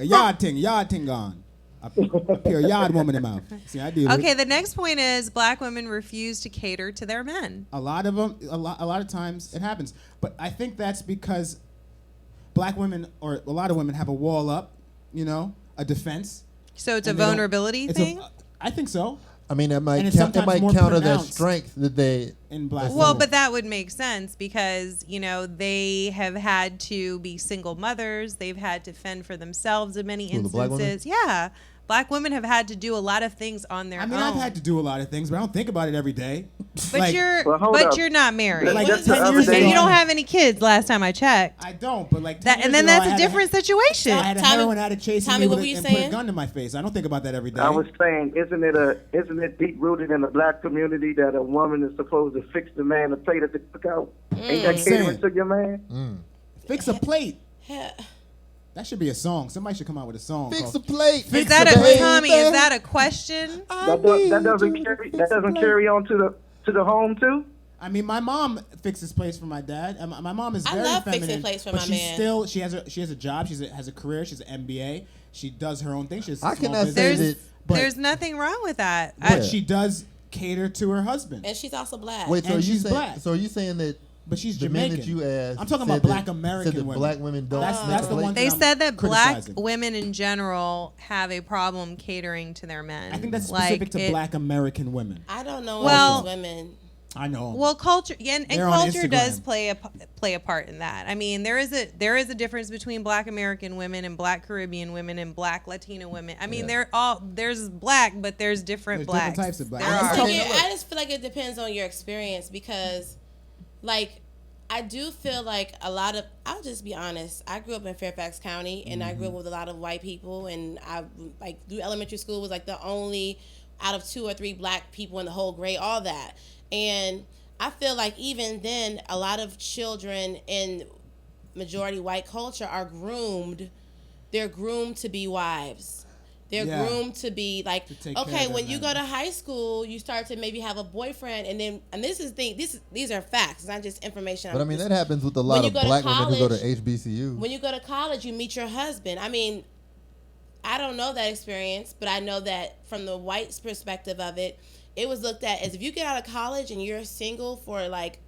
S5: A yard thing gone. A pure yard woman in mouth. See, I do.
S2: okay, the next point is black women refuse to cater to their men.
S5: A lot of them, a lot of times it happens. But I think that's because black women or a lot of women have a wall up, you know, a defense.
S2: So it's
S5: And
S2: a
S5: they don't-
S2: vulnerability
S5: it's
S2: thing?
S5: I think so.
S3: I mean, that
S5: And
S3: might
S5: it's
S3: count, that
S5: sometimes
S3: might
S5: more
S3: counter their
S5: pronounced
S3: strength that they.
S5: in black
S2: Well,
S5: women.
S2: but that would make sense because, you know, they have had to be single mothers. They've had to fend for themselves in many
S3: Who, the black women?
S2: instances. Yeah. Black women have had to do a lot of things on their
S5: I
S2: own.
S5: mean, I've had to do a lot of things, but I don't think about it every day.
S2: But
S5: Like,
S6: Well, hold up.
S2: you're not married.
S5: Like
S6: Just
S5: 10
S6: the
S5: years
S6: other
S5: ago.
S2: And you don't have any kids last time I checked.
S5: I don't, but like 10
S2: And
S5: years
S2: then
S5: ago,
S2: that's
S5: I
S2: a
S5: had
S2: different situation.
S5: I had a
S4: Tommy-
S5: heroin addict chasing
S4: Tommy,
S5: me
S4: what
S5: with
S4: were you
S5: and put a
S4: saying?
S5: gun to my face. I don't think about that every day.
S6: I was saying, isn't it deep rooted in the black community that a woman is supposed to fix the man a plate at the cookout? Ain't that catering
S5: Saying.
S6: to your man?
S5: Fix a plate.
S4: Yeah.
S5: That should be a song. Somebody should come out with a song.
S3: Fix
S5: called
S3: the plate.
S2: Is that a Tommy? Is that a question?
S6: That doesn't carry on to the home too.
S5: I mean, my mom fixes plates for my dad. And my mom is
S4: I
S5: very
S4: love fixing
S5: feminine,
S4: plates for
S5: but
S4: my
S5: she's
S4: man.
S5: still she has a job. Has a career. She's an MBA. She does her own thing. She has a
S3: I
S5: small
S3: cannot say
S5: business.
S3: that.
S5: But-
S2: There's nothing wrong with that.
S5: But she does cater to her husband.
S4: And she's also black.
S3: Wait, so
S5: And
S3: are you
S5: she's
S3: saying?
S5: black.
S3: So are you saying that
S5: But she's
S3: the men
S5: Jamaican.
S3: that you asked?
S5: I'm talking
S3: said
S5: about black
S3: that-
S5: American
S3: said that
S5: women.
S3: black women don't.
S5: That's
S3: make
S5: the
S3: plates?
S5: one
S2: They
S5: I'm
S2: said that black
S5: criticizing.
S2: women in general have a problem catering to their men.
S5: I think that's
S2: Like,
S5: specific to
S2: it-
S5: black American women.
S4: I don't know
S2: Well-
S4: those women.
S5: I know.
S2: Well, culture and
S5: They're on
S2: culture does
S5: Instagram.
S2: play a part in that. I mean, there is a difference between Black American women and Black Caribbean women and Black Latino women. I mean, there's black, but there's different
S5: There's different
S2: blacks.
S5: types of black.
S2: There
S5: I
S2: are.
S5: just
S3: Okay,
S4: I just feel like it depends on your experience because, like, I do feel like I'll just be honest. I grew up in Fairfax County and I grew up with a lot of white people, and I, like, through elementary school was like the only out of 2 or 3 black people in the whole grade, all that. And I feel like even then, a lot of children in majority white culture are groomed. They're groomed to be wives. They're
S5: Yeah.
S4: groomed to be like,
S5: To take care
S4: okay,
S5: of
S4: when
S5: their
S4: you
S5: man.
S4: go to high school, you start to maybe have a boyfriend, and this is the thing. These are facts, it's not just information.
S3: But I mean,
S4: just-
S3: that happens with a
S4: When
S3: lot
S4: you
S3: of
S4: go to
S3: black women who go to
S4: college-
S3: HBCU.
S4: when you go to college, you meet your husband. I mean, I don't know that experience, but I know that from the white's perspective of it, it was looked at as if you get out of college and you're single for like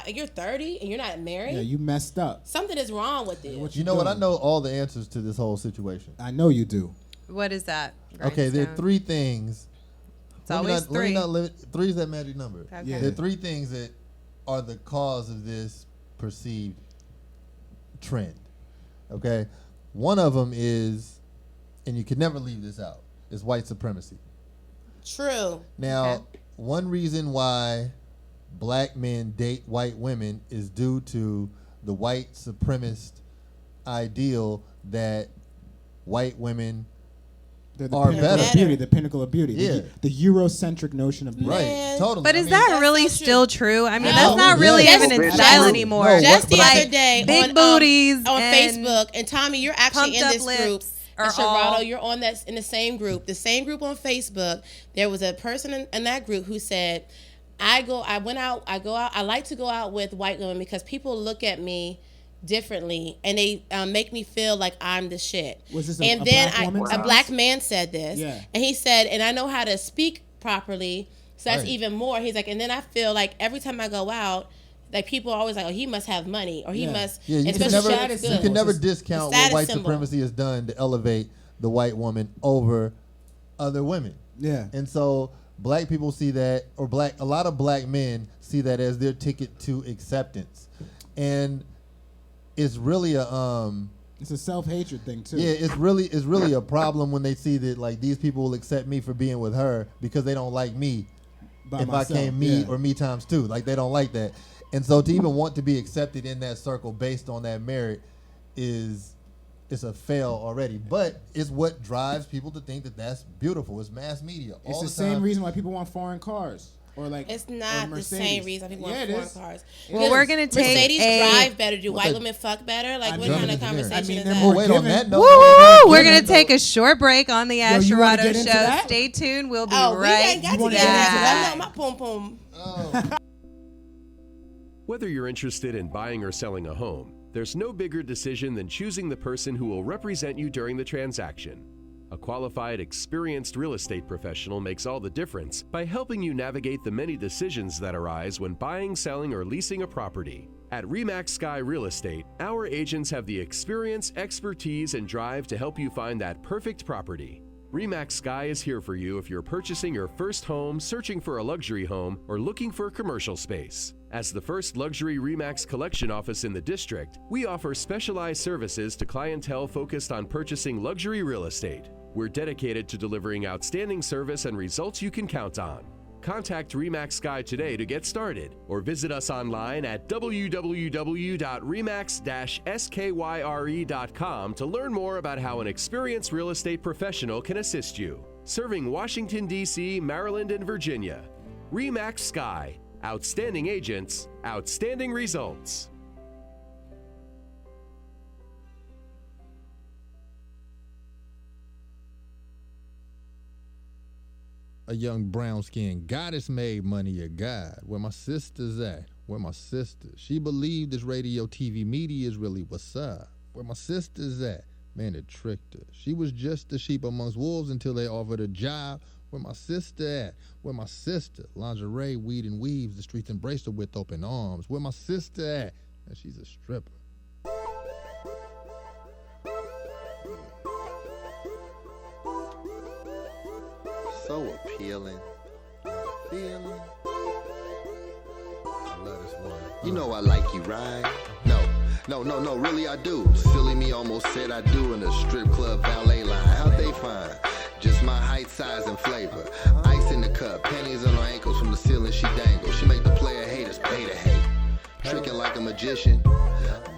S4: you're 30 and you're not married.
S5: Yeah, you messed up.
S4: Something is wrong with it.
S3: You know what? I know all the answers to this whole situation.
S5: I know you do.
S2: What is that?
S3: Okay, there are
S2: Grindstone?
S3: 3 things.
S2: It's always 3.
S3: 3 is that magic number.
S2: Okay.
S5: Yeah.
S3: There are 3 things that are the cause of this perceived trend. Okay, one of them is, and you can never leave this out, is white supremacy.
S4: True.
S3: Now,
S2: Okay.
S3: one reason why black men date white women is due to the white supremacist ideal that white women
S5: They're the
S3: are
S5: pinnacle
S3: better.
S5: of beauty, the pinnacle of beauty.
S3: Yeah.
S5: The Eurocentric notion of beauty.
S3: right,
S4: Man.
S3: totally.
S2: But
S3: I
S2: is
S3: mean,
S2: that
S4: That's
S2: really
S4: so
S2: still true? I mean,
S4: No.
S2: that's not really
S3: Yeah.
S2: even in
S4: Just-
S2: style
S3: No,
S2: anymore.
S3: what-
S4: Just the
S3: but
S4: other day
S2: big
S4: on,
S2: booties
S4: on
S2: and
S4: Facebook, and Tommy, you're actually in
S2: pumped
S4: this
S2: up
S4: group.
S2: lips are
S4: And
S2: all-
S4: Sharado, you're on that in the same group on Facebook. There was a person in that group who said, I like to go out with white women because people look at me differently and they make me feel like I'm the shit.
S5: Was this a
S4: and
S5: black
S4: then
S5: woman
S4: a
S5: saying
S4: black
S5: this?
S4: man said this,
S5: Yeah.
S4: and he said, and I know how to speak properly, so that's
S3: Right.
S4: even more. He's like, and then I feel like every time I go out, like people are always like, oh, he must have money, or he
S5: Yeah.
S4: must.
S3: Yeah, you can
S4: especially
S3: never,
S4: if it's
S3: you
S4: good.
S3: can never
S5: It's
S3: discount
S4: a
S3: what
S4: status
S3: white
S4: symbol.
S3: supremacy has done to elevate the white woman over other women.
S5: Yeah.
S3: And so black people see that, or a lot of black men see that as their ticket to acceptance. And it's really
S5: It's a self-hatred thing too.
S3: yeah, it's really a problem when they see that like these people will accept me for being with her because they don't like me
S5: By
S3: if
S5: myself,
S3: I came me
S5: yeah.
S3: or me times 2. Like they don't like that. And so to even want to be accepted in that circle based on that merit is a fail already. But it's what drives people to think that that's beautiful. It's mass media.
S5: It's
S3: all
S5: the
S3: the
S5: same
S3: time.
S5: reason why people want foreign cars. Or like
S4: It's
S5: or
S4: not the same
S5: Mercedes.
S4: reason people
S5: Yeah,
S4: want
S5: it
S4: foreign
S5: is.
S4: cars.
S2: Well,
S4: Because
S2: we're gonna take
S4: Mercedes
S2: a-
S4: drive better. Do white
S3: the-
S4: women fuck better? Like,
S5: I'm
S4: what
S5: driving
S4: kind of
S3: engineering.
S4: conversation
S5: I mean,
S4: is
S5: they're
S4: that?
S5: more
S3: Oh, wait on
S5: given.
S3: that note.
S2: Woo! We're
S3: given
S2: gonna
S3: though.
S2: take a short break on the Ash
S5: you wanna
S2: Sharado
S5: get
S2: show.
S5: into that?
S2: Stay tuned. We'll be
S4: Oh, we
S2: right
S4: ain't got to
S5: wanna
S4: get
S5: get
S4: into that.
S2: back.
S4: I know my pum pum.
S1: Whether you're interested in buying or selling a home, there's no bigger decision than choosing the person who will represent you during the transaction. A qualified, experienced real estate professional makes all the difference by helping you navigate the many decisions that arise when buying, selling, or leasing a property. At RE/MAX Sky Real Estate, our agents have the experience, expertise, and drive to help you find that perfect property. RE/MAX Sky is here for you if you're purchasing your first home, searching for a luxury home, or looking for commercial space. As the first luxury RE/MAX collection office in the district, we offer specialized services to clientele focused on purchasing luxury real estate. We're dedicated to delivering outstanding service and results you can count on. Contact RE/MAX Sky today to get started, or visit us online at www.remax-skyre.com to learn more about how an experienced real estate professional can assist you. Serving Washington, D.C., Maryland, and Virginia. RE/MAX Sky. Outstanding agents, outstanding results.
S3: A young brown-skinned goddess made money a god. Where my sister's at? Where my sister? She believed this radio TV media is really what's up. Where my sister's at? Man, it tricked her. She was just a sheep amongst wolves until they offered a job. Where my sister at? Where my sister? Lingerie, weed, and weaves. The streets embraced her with open arms. Where my sister at? And she's a stripper. So appealing. Feeling. I love this one.
S8: You know I like you, right? No, really I do. Silly me almost said I do in the strip club valet line. How'd they find? Just my height, size, and flavor. Ice in the cup, pennies on her ankles from the ceiling she dangles. She make the player haters pay to hate. Tricking like a magician.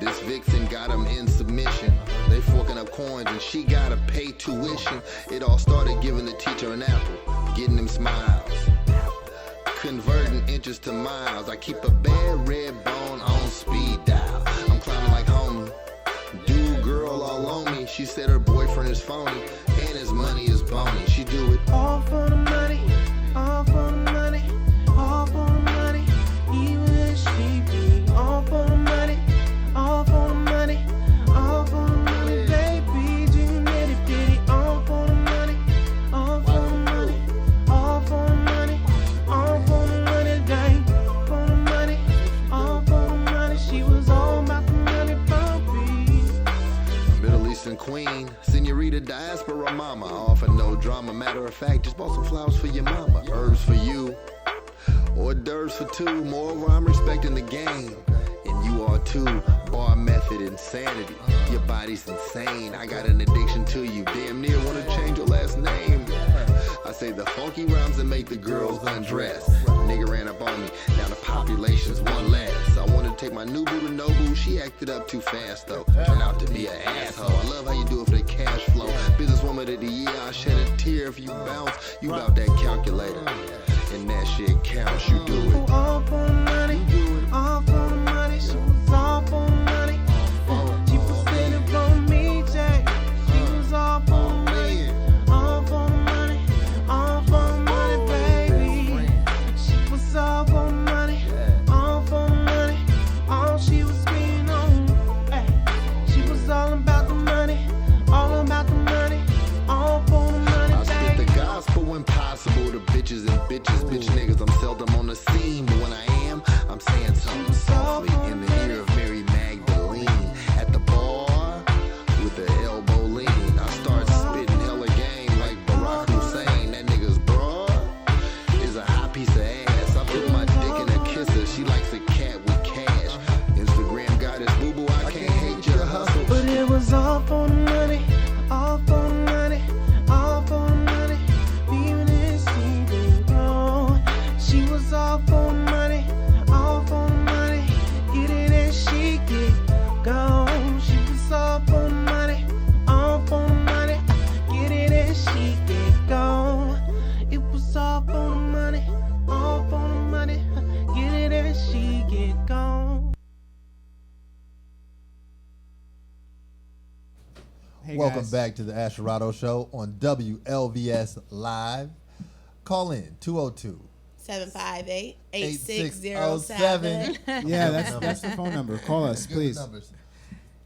S8: This vixen got him in submission. They forking up coins and she gotta pay tuition. It all started giving the teacher an apple, getting him smiles. Converting inches to miles. I keep a bad red bone on speed dial. I'm climbing like homie. Dude, girl all on me. She said her boyfriend is phony and his money is bony. She do it all for the money, all for the money, all for the money. Even if she be all for the money, all for the money, all for the money. Baby, you nitty bitty, all for queen, Senorita Diaspora Mama. I offer no drama, matter of fact, just bought some flowers for your mama. Herbs for you, hors d'oeuvres for two. Moreover, I'm respecting the game, and you are too. Bar method insanity, your body's insane. I got an addiction to you, damn near wanna change your last name. I say the funky rhymes that make the girls undress. Nigga ran up on me, now the population's one less. I wanted to take my new boo to Nobu, she acted up too fast though. Turned out to be an asshole. I love how you do it for the cash flow. Businesswoman of the year, I shed a tear if you bounce. You bout that calculator, and that shit counts. You do it.
S9: All for the money, all for the money. She was all for the money. She was sitting for me, Jack. She was all for the money, all for the money, all for the money, baby. She was all for the money, all for the money. All she was screaming on, hey. She was all about the money, all about the money, all for the money,
S8: I spit the
S9: baby.
S8: gospel when possible to bitches and bitches. Bitch niggas, I'm seldom on the scene, but when I am, I'm saying something softly in the ear of Mary Magdalene. At the bar with the elbow lean, I start spitting hella game like Barack Hussein. That nigga's broad is a hot piece of ass. I put my dick in a kisser. She likes a cat with cash. Instagram goddess boo boo, I can't hate your hustle.
S9: But it was all for the money, all for the money, all for the money. Even if she didn't go, she was all for the money, all for the money. Get it and she get gone. She was all for the money, all for the money. Get it and she get gone. It was all for the money, all for the money. Get it and she get gone.
S5: Hey,
S3: Welcome
S5: guys.
S3: back to the Asherado Show on WLVS Live. Call in 202.
S4: 758-8607.
S5: Yeah, that's the phone number. Call us,
S3: Good
S5: please.
S3: numbers.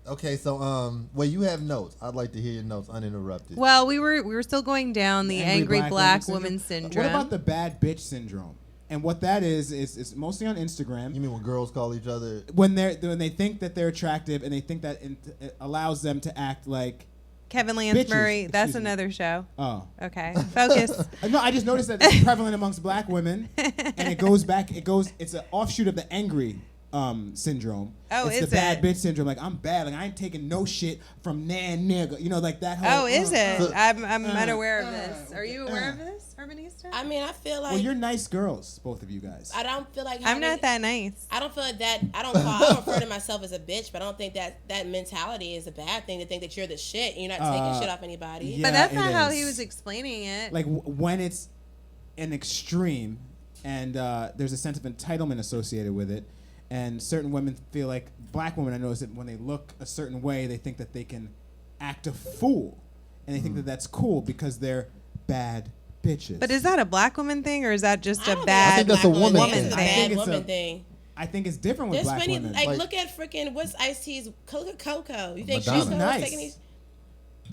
S3: Okay, so well, you have notes. I'd like to hear your notes uninterrupted.
S2: Well, we were still going down the angry black woman syndrome.
S5: What about the bad bitch syndrome? And what that is it's mostly on Instagram.
S3: You mean when girls call each other?
S5: When they think that they're attractive and they think that it allows them to act like
S2: Kevin Lance
S5: bitches,
S2: Murray? That's
S5: excuse me.
S2: another show.
S5: Oh.
S2: Okay, focus.
S5: No, I just noticed that it's prevalent amongst black women, and it goes back. It's an offshoot of the angry syndrome.
S2: Oh,
S5: it's
S2: is
S5: the bad
S2: it?
S5: bitch syndrome. Like, I'm bad. Like, I ain't taking no shit from nan nigga. You know, like that whole.
S2: Oh, is it?
S3: So-
S2: I'm unaware of this. Are you aware of this, Urbanista?
S4: I mean, I feel like
S5: Well, you're nice girls, both of you guys.
S4: I don't feel like
S2: I'm
S4: having-
S2: not that nice.
S4: I don't feel like that. I don't refer to myself as a bitch, but I don't think that mentality is a bad thing to think that you're the shit and you're not taking shit off anybody.
S5: yeah.
S2: But that's
S5: it
S2: not how
S5: is.
S2: he was explaining it.
S5: Like when it's an extreme, and there's a sense of entitlement associated with it, and certain women feel like black women. I notice that when they look a certain way, they think that they can act a fool, and they think that that's cool because they're bad bitches.
S2: But is that a black woman thing, or is that just
S4: I
S2: a
S4: don't
S2: bad
S3: think that's a
S4: black
S3: woman
S4: thing.
S3: thing.
S4: It's a
S5: I think
S4: bad
S5: it's
S4: woman
S5: a-
S4: thing.
S5: I think it's different with
S4: There's
S5: black
S4: plenty,
S5: women.
S4: like,
S3: Like-
S4: look at freaking what's Ice T's Coco. You think
S3: Madonna.
S4: she's
S5: Nice.
S4: taking these?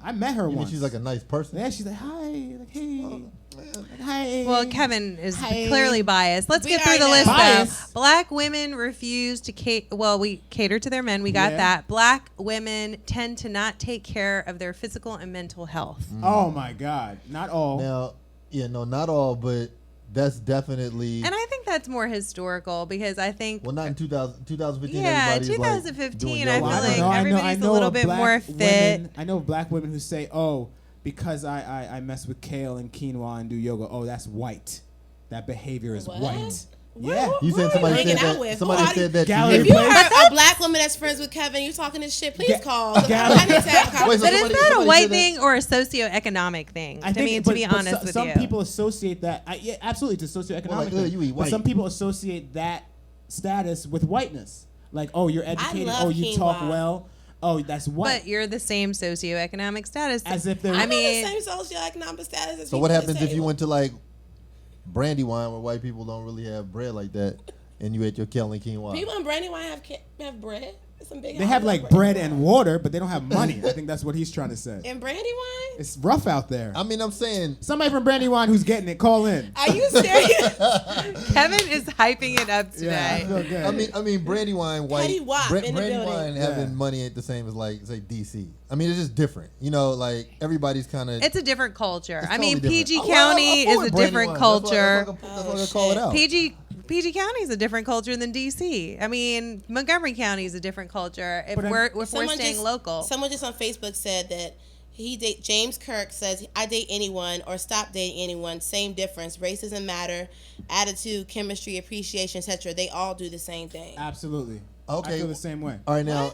S5: I met her
S3: You mean
S5: once.
S3: she's like a nice person?
S5: Yeah, she's like, hi, like, hey, like, hi.
S2: Well, Kevin is
S5: Hi.
S2: clearly biased. Let's
S4: We
S2: get through the
S4: are
S2: list,
S4: now.
S5: Bias.
S2: though. Black women refuse to we cater to their men. We got
S5: Yeah.
S2: that. Black women tend to not take care of their physical and mental health.
S5: Oh my God, not all.
S3: Now, yeah, no, not all, but that's definitely.
S2: And I think that's more historical because I think,
S3: Well, not in 2015.
S2: yeah,
S3: everybody's like
S2: 2015,
S3: doing
S2: I
S3: yoga.
S2: feel
S5: I don't
S2: like
S5: know.
S2: everybody's a little
S5: of
S2: bit
S5: black
S2: more fit.
S5: women- I know of black women who say, "Oh, because I mess with kale and quinoa and do yoga. Oh, that's white. That behavior is
S4: What?
S5: white."
S4: What?
S5: Yeah.
S3: You
S4: Who
S3: said
S4: are
S3: somebody
S4: hanging
S3: said
S4: out
S3: that.
S4: with?
S3: Somebody
S4: Who are
S3: said that.
S5: Gallery
S4: If you
S5: place?
S4: are a black woman that's friends with Kevin, you talking this shit, please
S5: Ga-
S4: call.
S5: Gallery-
S4: I need to have a
S3: Wait, so
S2: But is
S3: somebody-
S2: that a
S3: somebody
S2: white
S3: said that-
S2: thing or a socioeconomic thing?
S5: I think,
S2: to be honest
S5: but
S2: with
S5: some
S2: you.
S5: people associate that. Yeah, absolutely, to socioeconomic.
S3: Well, like,
S5: thing.
S3: you eat
S5: But
S3: white.
S5: some people associate that status with whiteness. Like, oh, you're educated.
S4: love
S5: Oh, you talk
S4: quinoa.
S5: well. Oh, that's white.
S2: But you're the same socioeconomic status.
S5: As if they're-
S2: I
S4: I'm
S2: mean,
S4: the same socioeconomic status as
S3: So what happens if you went to like Brandywine, where white people don't really have bread like that, and you ate your kale and quinoa?
S4: People in Brandywine have bread. Some big
S7: They have like bread and water, but they don't have money. I think that's what he's trying to say.
S4: And Brandywine?
S7: It's rough out there.
S3: I mean, I'm saying
S7: Somebody from Brandywine who's getting it, call in.
S4: Are you serious?
S2: Kevin is hyping it up
S7: Yeah, I
S2: today.
S7: feel good.
S3: I mean, Brandywine white.
S4: Petty Wap in the
S3: Brandywine
S4: building.
S3: having money ain't the same as like say DC. I mean, it's just different. You know, like everybody's kind of.
S2: It's a different culture.
S3: It's
S2: I mean,
S3: totally
S2: PG
S3: different.
S2: County
S3: I'm
S2: is a
S3: for
S2: different
S3: Brandywine.
S2: culture.
S3: That's why I call it out.
S2: PG County is a different culture than DC. I mean, Montgomery County is a different culture. If we're staying local.
S4: Someone just on Facebook said that James Kirk says, I date anyone or stop dating anyone. Same difference. Racism matter, attitude, chemistry, appreciation, etc. They all do the same thing.
S7: Absolutely.
S3: Okay.
S7: I feel the same way.
S3: All right, now.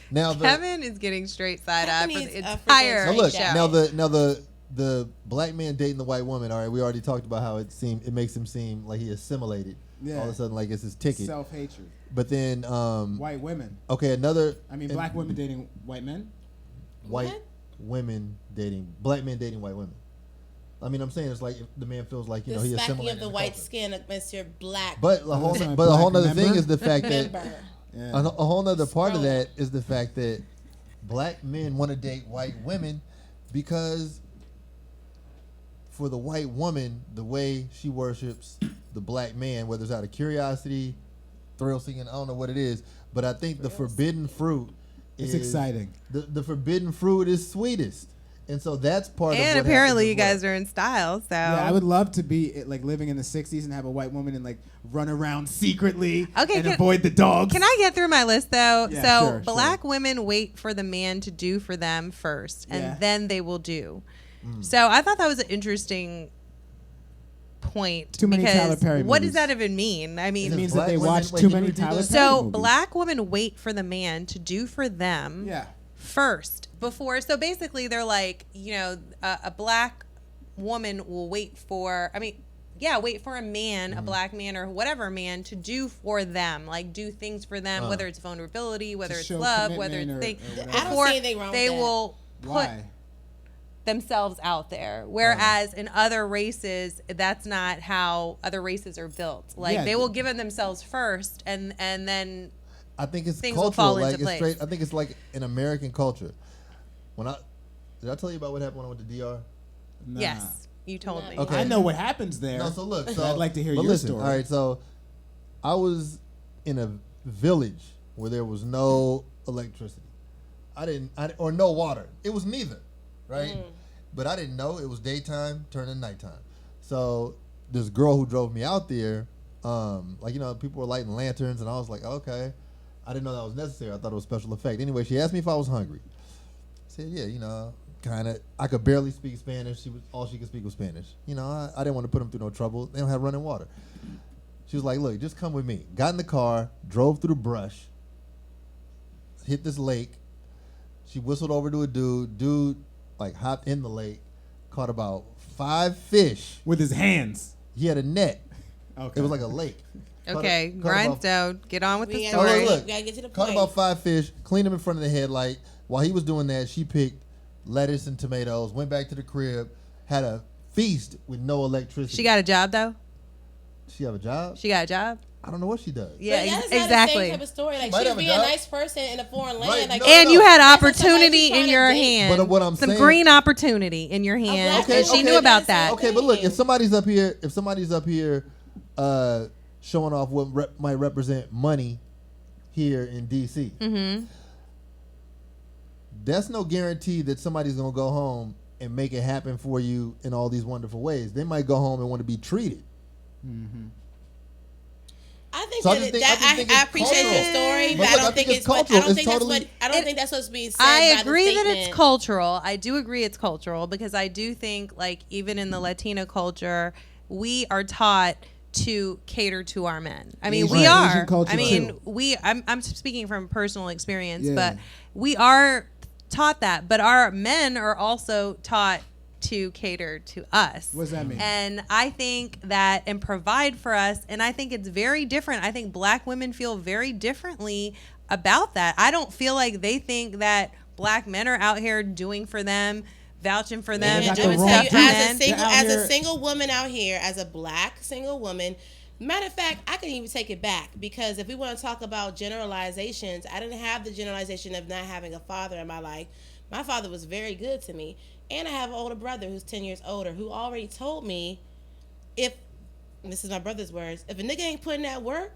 S3: Now
S2: Kevin is getting straight side eye for
S4: needs
S2: the
S4: a
S2: entire
S3: Now look,
S2: show.
S3: the black man dating the white woman. All right, we already talked about how it makes him seem like he assimilated.
S7: Yeah.
S3: All of a sudden, like it's his ticket.
S7: Self-hatred.
S3: But then,
S7: White women.
S3: okay,
S7: Black women dating white men.
S3: White women dating black men dating white women. I mean, I'm saying it's like if the man feels like he
S4: The
S3: assimilated.
S4: smacking of the
S3: in
S4: white
S3: culture.
S4: skin against your black.
S3: But a whole other thing is the fact that
S7: Yeah.
S3: a whole other part of that is the fact that black men want to date white women because for the white woman, the way she worships the black man, whether it's out of curiosity, thrill seeking, I don't know what it is, but I think the forbidden fruit
S7: It's
S3: is
S7: exciting.
S3: The forbidden fruit is sweetest. And so that's part of
S2: And
S3: what
S2: apparently you
S3: happens as
S2: guys are in style, so
S7: Yeah, I would love to be like living in the 60s and have a white woman and like run around secretly and avoid the dogs.
S2: Can I get through my list though?
S7: Yeah,
S2: So
S7: sure,
S2: black women wait for the man to do for them first, and
S7: Yeah.
S2: then they will do. So I thought that was an interesting point.
S7: Too many
S2: because
S7: Tyler Perry
S2: what
S7: movies.
S2: does that even mean? I mean,
S7: It means that
S3: black
S7: they
S3: women-
S7: watch
S3: wait,
S7: too
S3: can you
S7: many
S3: repeat
S7: Tyler
S3: that?
S7: Perry
S2: so
S7: movies.
S2: black women wait for the man to do for them
S7: Yeah.
S2: first before. So basically, they're like, a black woman will wait for. Wait for a man, a black man or whatever man to do for them, like do things for them, whether it's vulnerability, whether it's
S7: show
S2: love, whether it's
S7: commitment
S2: things.
S7: or whatever.
S4: I don't
S2: Before
S4: see anything wrong with
S2: they
S4: that.
S2: will put
S7: Why?
S2: themselves out there. Whereas in other races, that's not how other races are built. Like
S7: Yeah.
S2: they will give it themselves first, and then
S3: I think it's
S2: things will
S3: cultural.
S2: fall
S3: Like
S2: into
S3: it's
S2: place.
S3: straight. I think it's like an American culture. Did I tell you about what happened when I went to DR?
S7: Nah.
S2: yes, you told me.
S3: Okay.
S7: I know what happens there.
S3: No, so look.
S7: but
S3: So
S7: I'd like to hear
S3: but
S7: your
S3: listen,
S7: story.
S3: All right, so I was in a village where there was no electricity. Or no water. It was neither, right? But I didn't know it was daytime turning nighttime. So this girl who drove me out there, people were lighting lanterns, and I was like, okay. I didn't know that was necessary. I thought it was special effect. Anyway, she asked me if I was hungry. I said, yeah, kind of. I could barely speak Spanish. All she could speak was Spanish. I didn't want to put them through no trouble. They don't have running water. She was like, look, just come with me. Got in the car, drove through the brush, hit this lake. She whistled over to a dude. Dude, hopped in the lake, caught about 5 fish.
S7: With his hands.
S3: He had a net.
S7: Okay.
S3: It was like a lake.
S2: Okay, grindstone. Get on with the
S4: We
S2: story.
S4: gotta- gotta get to the
S3: Caught
S4: point.
S3: about 5 fish, cleaned them in front of the headlight. While he was doing that, she picked lettuce and tomatoes, went back to the crib, had a feast with no electricity.
S2: She got a job though.
S3: She have a job?
S2: She got a job.
S3: I don't know what she does.
S2: Yeah,
S4: But that's not the
S2: exactly.
S4: same type of story. Like
S3: Might
S4: she's
S3: have a
S4: being a
S3: job.
S4: nice person in a foreign land.
S3: Right,
S4: Like,
S3: no,
S2: And you had
S4: That's not somebody
S2: opportunity
S4: she's trying
S2: in
S4: to
S2: your
S4: date.
S2: hand.
S3: But what I'm
S2: Some
S3: saying-
S2: green opportunity in your hand.
S4: black
S2: and she
S4: woman
S2: knew
S4: did
S2: about
S4: the
S2: that.
S4: same
S3: Okay, but look,
S4: thing.
S3: if somebody's up here showing off what might represent money here in DC, that's no guarantee that somebody's going to go home and make it happen for you in all these wonderful ways. They might go home and want to be treated.
S4: I think
S3: So I
S4: that,
S3: just
S4: it-
S3: think-
S4: that
S3: I just think
S4: I
S3: it's
S4: appreciate your
S3: cultural.
S4: story,
S3: But
S4: but I
S3: look,
S4: don't think it's
S3: cultural.
S4: what I don't
S3: It's
S4: think that's
S3: totally-
S4: what I don't think that's what's being said.
S2: I
S4: by
S2: agree
S4: the
S2: that it's
S4: statement.
S2: cultural. I do agree it's cultural because I do think, like, even in the Latino culture, we are taught to cater to our men. I mean, we
S7: Asian
S2: are.
S7: culture
S2: I mean,
S7: too.
S2: I'm speaking from personal experience,
S7: Yeah.
S2: but we are taught that. But our men are also taught to cater to us.
S7: What does that mean?
S2: And I think that and provide for us, and I think it's very different. I think black women feel very differently about that. I don't feel like they think that black men are out here doing for them, vouching for them,
S7: they got
S2: and
S7: the
S2: doing
S7: wrong
S2: stuff for
S7: dude.
S2: men.
S7: They're out
S4: as
S7: here-
S4: a single woman out here, as a black single woman, Matter of fact, I can even take it back because if we want to talk about generalizations, I didn't have the generalization of not having a father in my life. My father was very good to me. And I have an older brother who's 10 years older who already told me this is my brother's words, if a nigga ain't putting that work,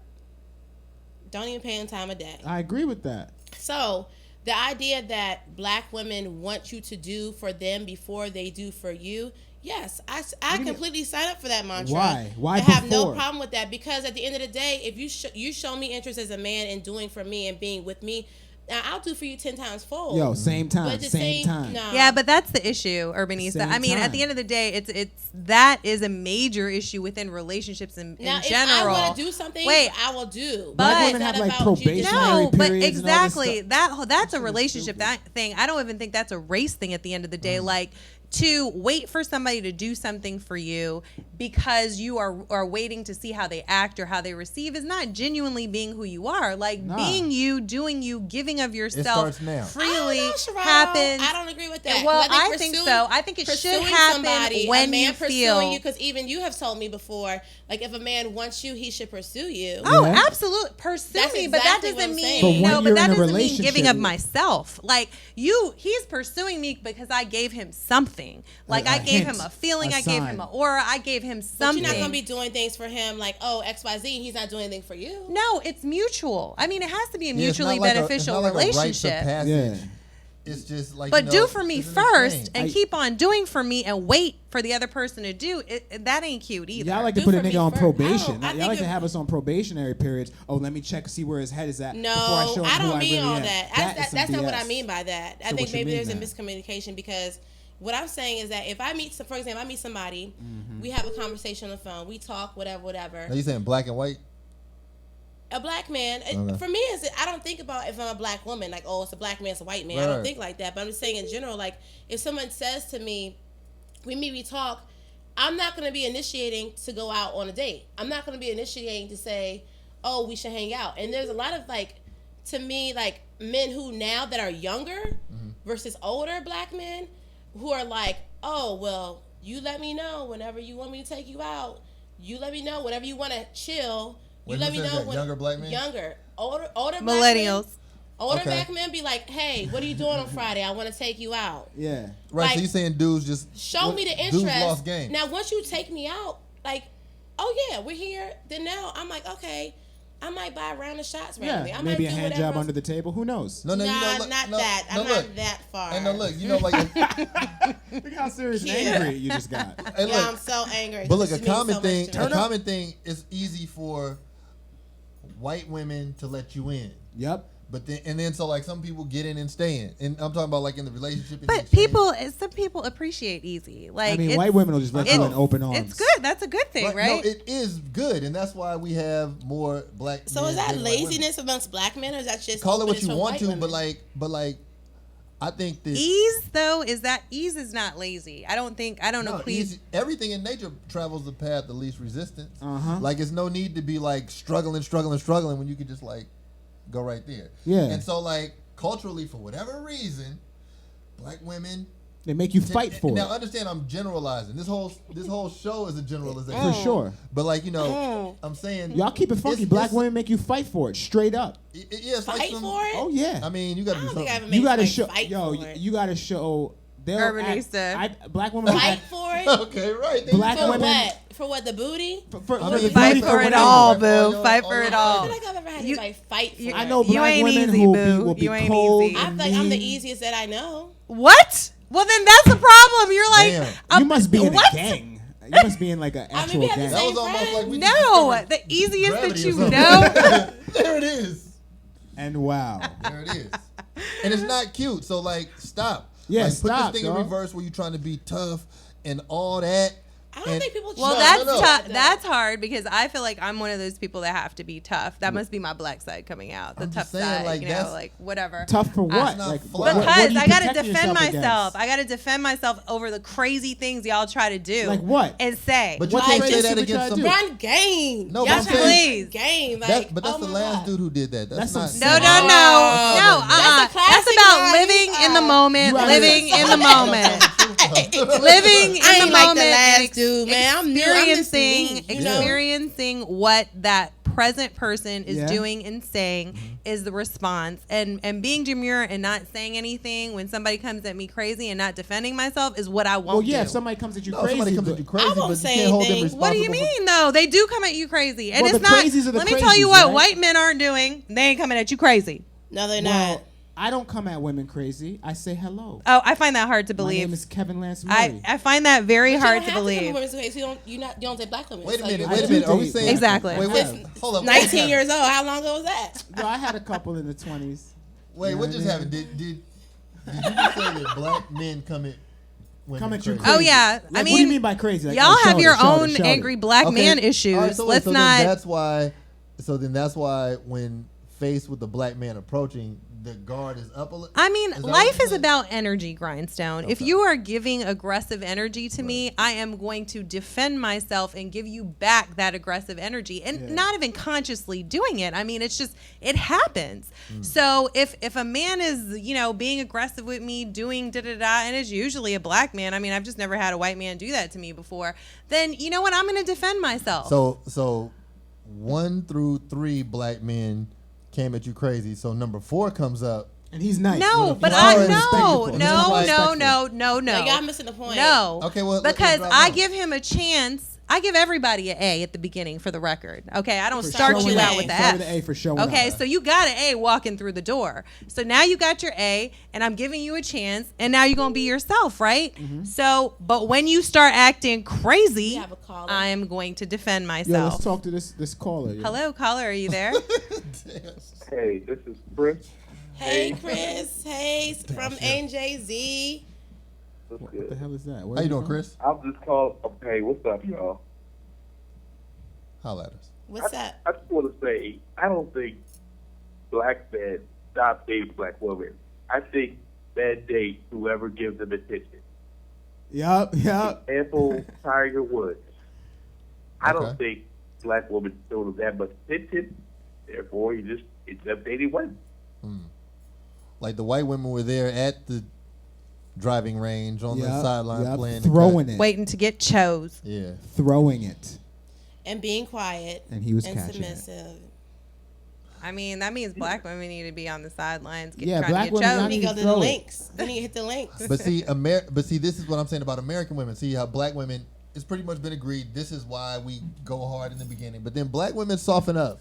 S4: don't even pay him time of day.
S5: I agree with that.
S4: So the idea that black women want you to do for them before they do for you, yes, I completely sign up for that mantra.
S5: Why? Why
S4: I have no
S5: before?
S4: problem with that because at the end of the day, if you show me interest as a man in doing for me and being with me, now I'll do for you 10 times fold.
S5: Yo, same time,
S4: But at the
S5: same time.
S4: No.
S2: Yeah, but that's the issue, Urbanista.
S5: Same
S2: I mean,
S5: time.
S2: at the end of the day, it's that is a major issue within relationships in
S4: Now,
S2: general.
S4: if I want to do something, I will do.
S5: Black
S4: It's
S5: women
S4: not
S5: have like
S4: about you
S5: probationary
S4: just-
S2: No, but
S5: periods and all this
S2: exactly
S5: stuff.
S2: that's a relationship thing. I don't even think that's a race thing at the end of the day. Like to wait for somebody to do something for you because you are waiting to see how they act or how they receive is not genuinely being who you are. Like being you, doing you, giving of yourself
S3: starts now.
S2: freely
S4: I don't know, Sharado.
S2: happens.
S4: I don't agree with that.
S2: Well,
S4: 'Cause
S2: I think so. I think it should
S4: pursuing
S2: happen
S4: somebody,
S2: when
S4: a man
S2: you
S4: pursuing
S2: feel
S4: you, because even you have told me before, like if a man wants you, he should pursue you.
S2: Oh,
S5: Yeah.
S2: absolutely. Pursue
S4: That's
S2: me, but that
S4: exactly what
S2: doesn't
S4: I'm
S2: mean
S4: saying.
S5: But when
S2: no, but
S5: you're
S2: that
S5: in a
S2: doesn't mean giving of
S5: relationship-
S2: myself. Like he's pursuing me because I gave him something. Like I gave him a feeling,
S5: a
S2: I gave him
S5: sign.
S2: an aura, I gave him
S4: But
S2: something.
S4: you're not gonna be doing things for him like, oh, XYZ, he's not doing anything for you.
S2: No, it's mutual. I mean, it has to be a
S3: Yeah, it's not
S2: mutually
S3: like
S2: beneficial
S3: it's not like a rites of
S2: relationship.
S3: passage.
S5: Yeah.
S3: It's just like,
S2: But
S3: you know,
S2: do for me
S3: it's an
S2: first
S3: exchange.
S2: and keep on doing for me and wait for the other person to do it. That ain't cute either.
S5: Y'all like to
S4: Do
S5: put a
S4: for me
S5: nigga on
S4: first.
S5: probation.
S4: I
S5: Y'all
S4: think
S5: like to
S4: if-
S5: have us on probationary periods. Oh, let me check, see where his head is at.
S4: No,
S5: before I show him
S4: I
S5: who
S4: don't mean
S5: really
S4: all
S5: am.
S4: that.
S5: Is some
S4: That's not what I
S5: BS.
S4: mean by that. I
S5: So
S4: think
S5: what you
S4: maybe there's a
S5: mean
S4: miscommunication because what I'm saying is that if I meet, for example, I meet somebody, we have a conversation on the phone, we talk, whatever.
S3: Now you saying black and white?
S4: A black man,
S3: Okay.
S4: for me, I don't think about if I'm a black woman, like, oh, it's a black man, it's a white man. I
S3: Right.
S4: don't think like that. But I'm just saying in general, like, if someone says to me, we meet, we talk, I'm not going to be initiating to go out on a date. I'm not going to be initiating to say, oh, we should hang out. And there's a lot of, like, to me, like, men who now that are younger versus older black men who are like, oh, well, you let me know whenever you want me to take you out. You let me know whenever you want to chill. You
S3: Wait,
S4: let
S3: who
S4: me
S3: says
S4: know
S3: that?
S4: when
S3: Younger black men?
S4: Younger, older black
S2: Millennials.
S4: men, older
S3: Okay.
S4: black men be like, hey, what are you doing on Friday? I want to take you out.
S5: Yeah.
S3: Right.
S4: Like,
S3: so you saying dudes just
S4: Show me the
S3: Dudes
S4: interest.
S3: lost game.
S4: Now, once you take me out, like, oh yeah, we're here. Then now I'm like, okay, I might buy a round of shots randomly.
S5: Yeah.
S4: I
S5: Maybe
S4: might
S5: a
S4: do
S5: hand
S4: whatever
S5: job
S4: else.
S5: under the table. Who knows?
S3: no,
S4: Nah,
S3: you know, look,
S4: not
S3: no,
S4: that.
S3: no,
S4: I'm
S3: look.
S4: not that far.
S3: And no, look, you know, like,
S5: Look how serious and
S4: Yeah.
S5: angry you just got.
S3: hey,
S4: Yeah,
S3: look,
S4: I'm so angry.
S3: but look,
S4: This
S3: a
S4: means
S3: common
S4: so much
S3: thing,
S4: to me.
S3: a common thing is easy for white women to let you in.
S5: Yep.
S3: But then so like some people get in and stay in, and I'm talking about like in the relationship. in the
S2: But
S3: exchange.
S2: some people appreciate easy. Like
S5: I mean,
S2: it's-
S5: white women will just let you in open arms.
S2: It's good. That's a good thing, right?
S3: No, it is good, and that's why we have more black.
S4: So
S3: men
S4: is that
S3: dating white women.
S4: laziness amongst black men, or is that just
S3: Call it what
S4: openness
S3: you
S4: from
S3: want
S4: white
S3: to,
S4: women?
S3: but like, I think that
S2: Ease though ease is not lazy. I don't know.
S3: no,
S2: Please,
S3: everything in nature travels the path of least resistance.
S5: Uh-huh.
S3: Like, it's no need to be like struggling when you could just like go right there.
S5: Yeah.
S3: And so like culturally, for whatever reason, black women.
S5: They make you fight for
S3: Now
S5: it.
S3: understand, I'm generalizing. This whole show is a generalization.
S5: For sure.
S3: But like, you know, I'm saying
S5: Y'all keep it funky. Black women make you fight for it, straight up.
S3: Yeah, it's like
S4: Fight
S3: some,
S4: for it?
S5: Oh yeah.
S3: I mean, you got to
S4: I
S3: do
S4: don't think I
S3: something.
S4: ever made
S5: You gotta
S4: somebody
S5: show,
S4: fight for it.
S5: you gotta show. They'll
S2: Urbanista.
S5: black women
S4: Fight for it?
S3: Okay, right. There
S5: Black
S3: you go.
S4: For
S5: women-
S4: what? For what, the booty?
S5: for
S3: I mean,
S5: the
S2: fight
S5: booty,
S2: for it
S5: whatever.
S2: all,
S3: Right,
S2: boo.
S3: all
S2: Fight
S3: your-
S2: for
S3: all
S2: it
S3: your-
S4: I
S2: all.
S4: feel like I've ever had
S2: You-
S4: anybody fight for
S5: I
S4: it.
S5: know
S2: You
S5: black
S2: ain't
S5: women
S2: easy,
S5: who
S2: boo.
S5: will be
S2: You ain't
S5: cold.
S2: easy.
S4: I
S5: and
S4: feel like I'm the
S5: mean.
S4: easiest that I know.
S2: What? Well, then that's the problem. You're like,
S3: Damn.
S5: You must be in
S2: what?
S5: a gang. You must be in like an
S4: I mean,
S5: actual
S4: we have the
S5: gang.
S3: That was
S4: Same
S3: almost
S4: friend?
S3: like we just
S2: No,
S3: discovered
S2: the easiest that
S3: gravity or
S2: you
S3: something.
S2: know.
S3: There it is.
S5: And wow.
S3: There it is. And it's not cute. So like, stop.
S5: Yeah,
S3: like,
S5: stop,
S3: Put this thing
S5: dog.
S3: in reverse where you're trying to be tough and all that.
S4: I don't
S3: And-
S4: think people
S2: Well,
S3: No,
S2: that's
S3: no, no.
S2: tough. That's hard because I feel like I'm one of those people that have to be tough. That must be my black side coming out. The
S3: I'm
S2: tough
S3: just saying,
S2: side,
S3: like,
S2: you know,
S3: that's-
S2: like whatever.
S5: Tough for what?
S3: not
S5: Like,
S3: fly.
S5: what
S2: Because
S5: do you
S2: I gotta
S5: protect
S2: defend
S5: yourself
S2: myself.
S5: against?
S2: I gotta defend myself over the crazy things y'all try to do.
S5: Like what?
S2: And say.
S3: But you
S5: What
S3: can't
S5: crazy
S3: say that
S5: shit we
S3: against
S5: try to do?
S3: somebody.
S4: run game.
S3: No, but
S4: Y'all
S3: I'm
S4: trying to
S2: saying-
S4: run game. Like,
S3: But that's
S4: oh
S3: the
S4: my
S3: last
S4: God.
S3: dude who did that. That's
S5: That's
S3: not.
S5: some
S2: no.
S4: That's a
S2: That's
S4: classic
S2: about
S4: line.
S2: living in the moment.
S5: You out
S2: Living
S5: here-
S2: in the moment. living in
S4: I
S2: the
S4: ain't like the
S2: moment,
S4: last
S2: and
S4: dude, man. I'm new. I'm just me, you know?
S2: experiencing what that present person is
S5: Yeah.
S2: doing and saying is the response, and being demure and not saying anything when somebody comes at me crazy and not defending myself is what I won't
S5: Well, yeah,
S2: do.
S5: if somebody comes at you
S3: No,
S5: crazy,
S3: somebody comes
S5: but-
S3: at you crazy,
S4: I won't
S3: but you
S4: say
S3: can't hold them
S4: anything.
S2: What do you
S3: responsible.
S2: mean though? They do come at you crazy, and
S5: Well,
S2: it's
S5: the
S2: not.
S5: crazies are the
S2: Let me tell you
S5: crazies,
S2: what
S5: right?
S2: white men aren't doing. They ain't coming at you crazy.
S4: No, they're
S5: well,
S4: not.
S5: I don't come at women crazy. I say hello.
S2: Oh, I find that hard to
S5: My name
S2: believe.
S5: is Kevin Lance Murray.
S2: I find that very
S4: But
S2: hard
S4: you
S2: to
S4: don't have
S2: believe.
S4: come women's case. You don't say black women.
S3: Wait a
S4: So
S3: minute.
S4: you-
S3: Wait a
S5: do
S3: minute. Are we
S5: date
S3: saying
S2: Exactly.
S3: Wait.
S4: Since
S3: Hold up.
S4: 19 years old. How long ago was that?
S5: No, I had a couple in the 20s.
S3: Wait.
S5: You know
S3: What
S5: what
S3: just
S5: I
S3: happened? Did you just say that black men come at women
S5: Come at you
S3: crazy?
S5: crazy.
S2: Oh yeah,
S5: Like,
S2: I mean,
S5: what do you mean by crazy? Like,
S2: y'all
S5: oh,
S2: have
S5: shout
S2: your
S5: it, shout it,
S2: own
S5: shout it.
S2: angry black
S3: Okay.
S2: man issues.
S3: All right, so
S2: Let's
S3: then
S2: not.
S3: That's why. So then that's why when faced with the black man approaching, the guard is up a little.
S2: I mean,
S3: Is that what
S2: life
S3: you're
S2: is
S3: saying?
S2: about energy, Grindstone. If
S3: Okay.
S2: you are giving aggressive energy to me, I am going to defend myself and give you back that aggressive energy, and not even consciously doing it. I mean, it's just it happens. So if a man is being aggressive with me, doing da da da, and it's usually a black man. I mean, I've just never had a white man do that to me before. Then you know what? I'm going to defend myself.
S3: So 1 through 3 black men came at you crazy. So number 4 comes up.
S5: And he's nice.
S2: No, but
S3: He's
S2: I
S3: already
S2: no,
S3: respectful. He's already
S2: no.
S4: Like, y'all missing the point.
S2: No.
S3: Okay, well,
S2: because
S3: let's drop
S2: I
S3: down.
S2: give him a chance. I give everybody an A at the beginning for the record. Okay, I don't
S5: For
S2: start
S5: showing
S2: you
S5: up.
S2: out with the
S5: Start
S2: F.
S5: with the A for showing
S2: Okay,
S5: up.
S2: so you got an A walking through the door. So now you got your A, and I'm giving you a chance, and now you're gonna be yourself, right?
S5: Mm-hmm.
S2: So, but when you start acting crazy,
S4: We have a caller.
S2: I am going to defend
S5: Yo,
S2: myself.
S5: let's talk to this caller. yo.
S2: Hello, caller, are you there?
S10: Hey, this is Chris.
S4: Hey, Chris. Hey, from NJZ.
S10: What's
S5: What the
S10: good?
S5: hell is that? Where
S3: How you
S5: from?
S3: doing, Chris?
S10: I'm just calling. Okay, what's up, y'all?
S3: Holla at us.
S4: What's up?
S10: I just want to say, I don't think black men stop dating black women. I think men date whoever gives them attention.
S5: Yup.
S10: Example, Tiger Woods. I
S3: Okay.
S10: don't think black women show them that much attention. Therefore, he just ends up dating women.
S3: Like the white women were there at the driving range on the
S5: Yup,
S3: sideline
S5: yup,
S3: playing the
S5: throwing
S3: cut.
S5: it,
S2: Waiting to get chose.
S3: Yeah.
S5: throwing it,
S4: And being quiet.
S5: and he was
S4: And
S5: catching it.
S4: submissive.
S2: I mean, that means black women need to be on the sidelines,
S5: Yeah,
S2: trying
S5: black
S2: to get
S5: women,
S2: chose.
S5: y'all
S4: Then you
S5: need
S4: go
S5: to
S4: to the
S5: throw it.
S4: links. Then you hit the links.
S3: But see, this is what I'm saying about American women. See how black women, it's pretty much been agreed. This is why we go hard in the beginning. But then black women soften up,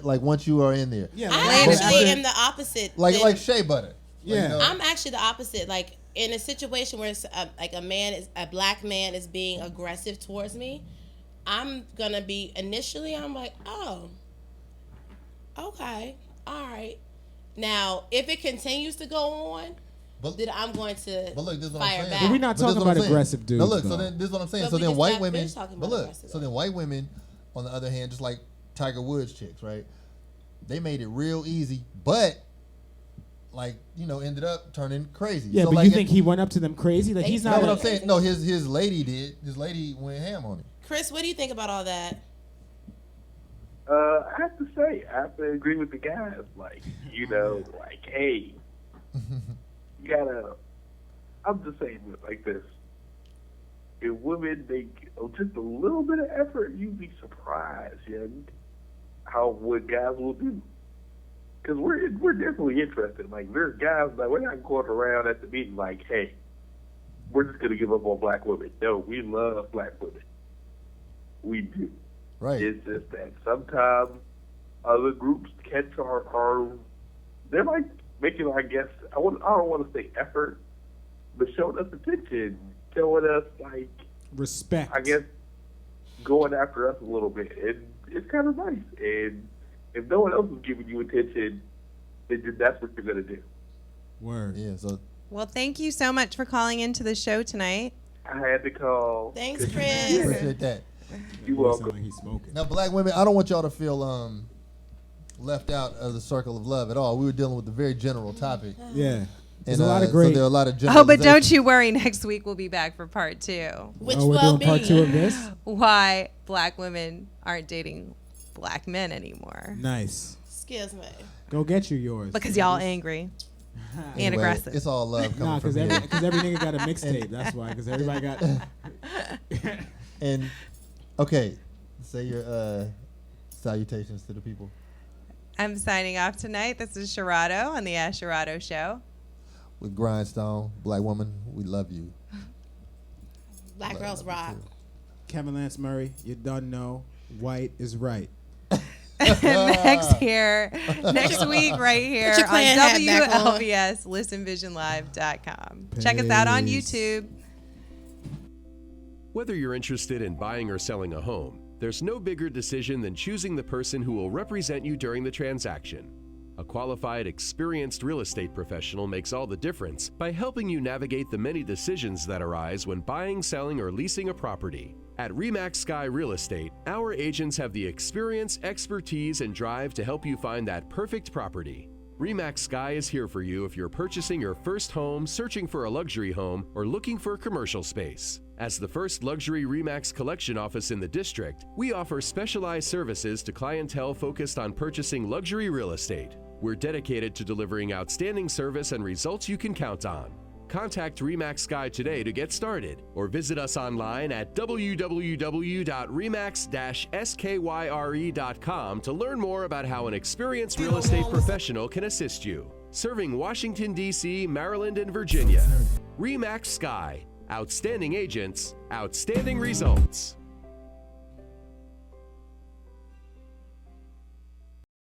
S3: like once you are in there.
S5: Yeah,
S4: I
S5: like,
S4: actually am the opposite.
S3: Like
S4: than-
S3: shea butter.
S5: Yeah.
S3: you know,
S4: I'm actually the opposite. Like in a situation where it's like a black man is being aggressive towards me, I'm gonna be initially. I'm like, oh, okay, all right. Now, if it continues to go on,
S3: But-
S4: then I'm going to
S3: But look, this is what I'm
S4: fire
S3: saying.
S4: back.
S5: But we're not
S3: But this
S5: talking
S3: is what I'm
S5: about
S3: saying.
S5: aggressive dudes.
S3: No, look. So
S5: though.
S3: then this is what I'm saying.
S4: But
S3: So
S4: we
S3: then
S4: just
S3: white
S4: got
S3: women.
S4: finished talking
S3: But
S4: about
S3: look.
S4: aggressive.
S3: So then white women, on the other hand, just like Tiger Woods chicks, right? They made it real easy, but like ended up turning crazy.
S5: Yeah,
S3: so
S5: but
S3: like
S5: you think he went up to them crazy? Like he's
S3: No,
S5: not.
S3: what I'm saying. No, his lady did. His lady went ham on him.
S4: Chris, what do you think about all that?
S10: I have to say, I have to agree with the guys. Like, hey, you gotta. I'm just saying it like this. If women make just a little bit of effort, you'd be surprised, what guys will do. Because we're definitely interested. Like, there's guys that we're not going around at the meeting like, hey, we're just gonna give up on black women. No, we love black women. We do.
S3: Right.
S10: It's just that sometimes other groups catch our they're like making, I guess, I don't want to say effort, but showing us attention, showing us like
S5: respect.
S10: I guess going after us a little bit, and it's kind of nice. And if no one else is giving you attention, then that's what you're gonna do.
S5: Word.
S3: Yeah. So
S2: Well, thank you so much for calling into the show tonight.
S10: I had to call.
S4: Thanks, Chris.
S3: appreciate that.
S10: You're
S5: Sound
S10: welcome.
S5: like he's smoking.
S3: Now, black women, I don't want y'all to feel left out of the circle of love at all. We were dealing with a very general topic.
S5: Yeah. There's
S3: And,
S5: a lot of
S3: So
S5: great.
S3: there are a lot of
S2: Oh, but don't
S3: generalizations.
S2: you worry. Next week we'll be back for part 2.
S4: Which
S5: we're
S4: will
S5: doing
S4: be
S5: part 2 of this.
S2: Why black women aren't dating black men anymore.
S5: Nice.
S4: Excuse me.
S5: Go get you yours.
S2: Because y'all angry. And aggressive.
S3: It's all love coming
S5: Nah,
S3: from
S5: because
S3: here.
S5: every nigga got a mixtape. That's why. Because everybody got.
S3: And okay, say your salutations to the people.
S2: I'm signing off tonight. This is Sharado on the Ash Sharado Show.
S3: With Grindstone, Black Woman, we love you.
S4: Black girls rock.
S5: Kevin Lance Murray, you done know. White is right.
S2: Next week, right here
S4: Put your
S2: on
S4: Klan hat back on.
S2: WLVS, listenvisionlive.com. Check us out on
S5: Peace.
S2: YouTube.
S1: Whether you're interested in buying or selling a home, there's no bigger decision than choosing the person who will represent you during the transaction. A qualified, experienced real estate professional makes all the difference by helping you navigate the many decisions that arise when buying, selling, or leasing a property. At RE/MAX Sky Real Estate, our agents have the experience, expertise, and drive to help you find that perfect property. RE/MAX Sky is here for you if you're purchasing your first home, searching for a luxury home, or looking for commercial space. As the first luxury RE/MAX collection office in the district, we offer specialized services to clientele focused on purchasing luxury real estate. We're dedicated to delivering outstanding service and results you can count on. Contact RE/MAX Sky today to get started, or visit us online at www.remax-skyre.com to learn more about how an experienced real estate professional can assist you. Serving Washington, D.C., Maryland, and Virginia. RE/MAX Sky. Outstanding agents, outstanding results.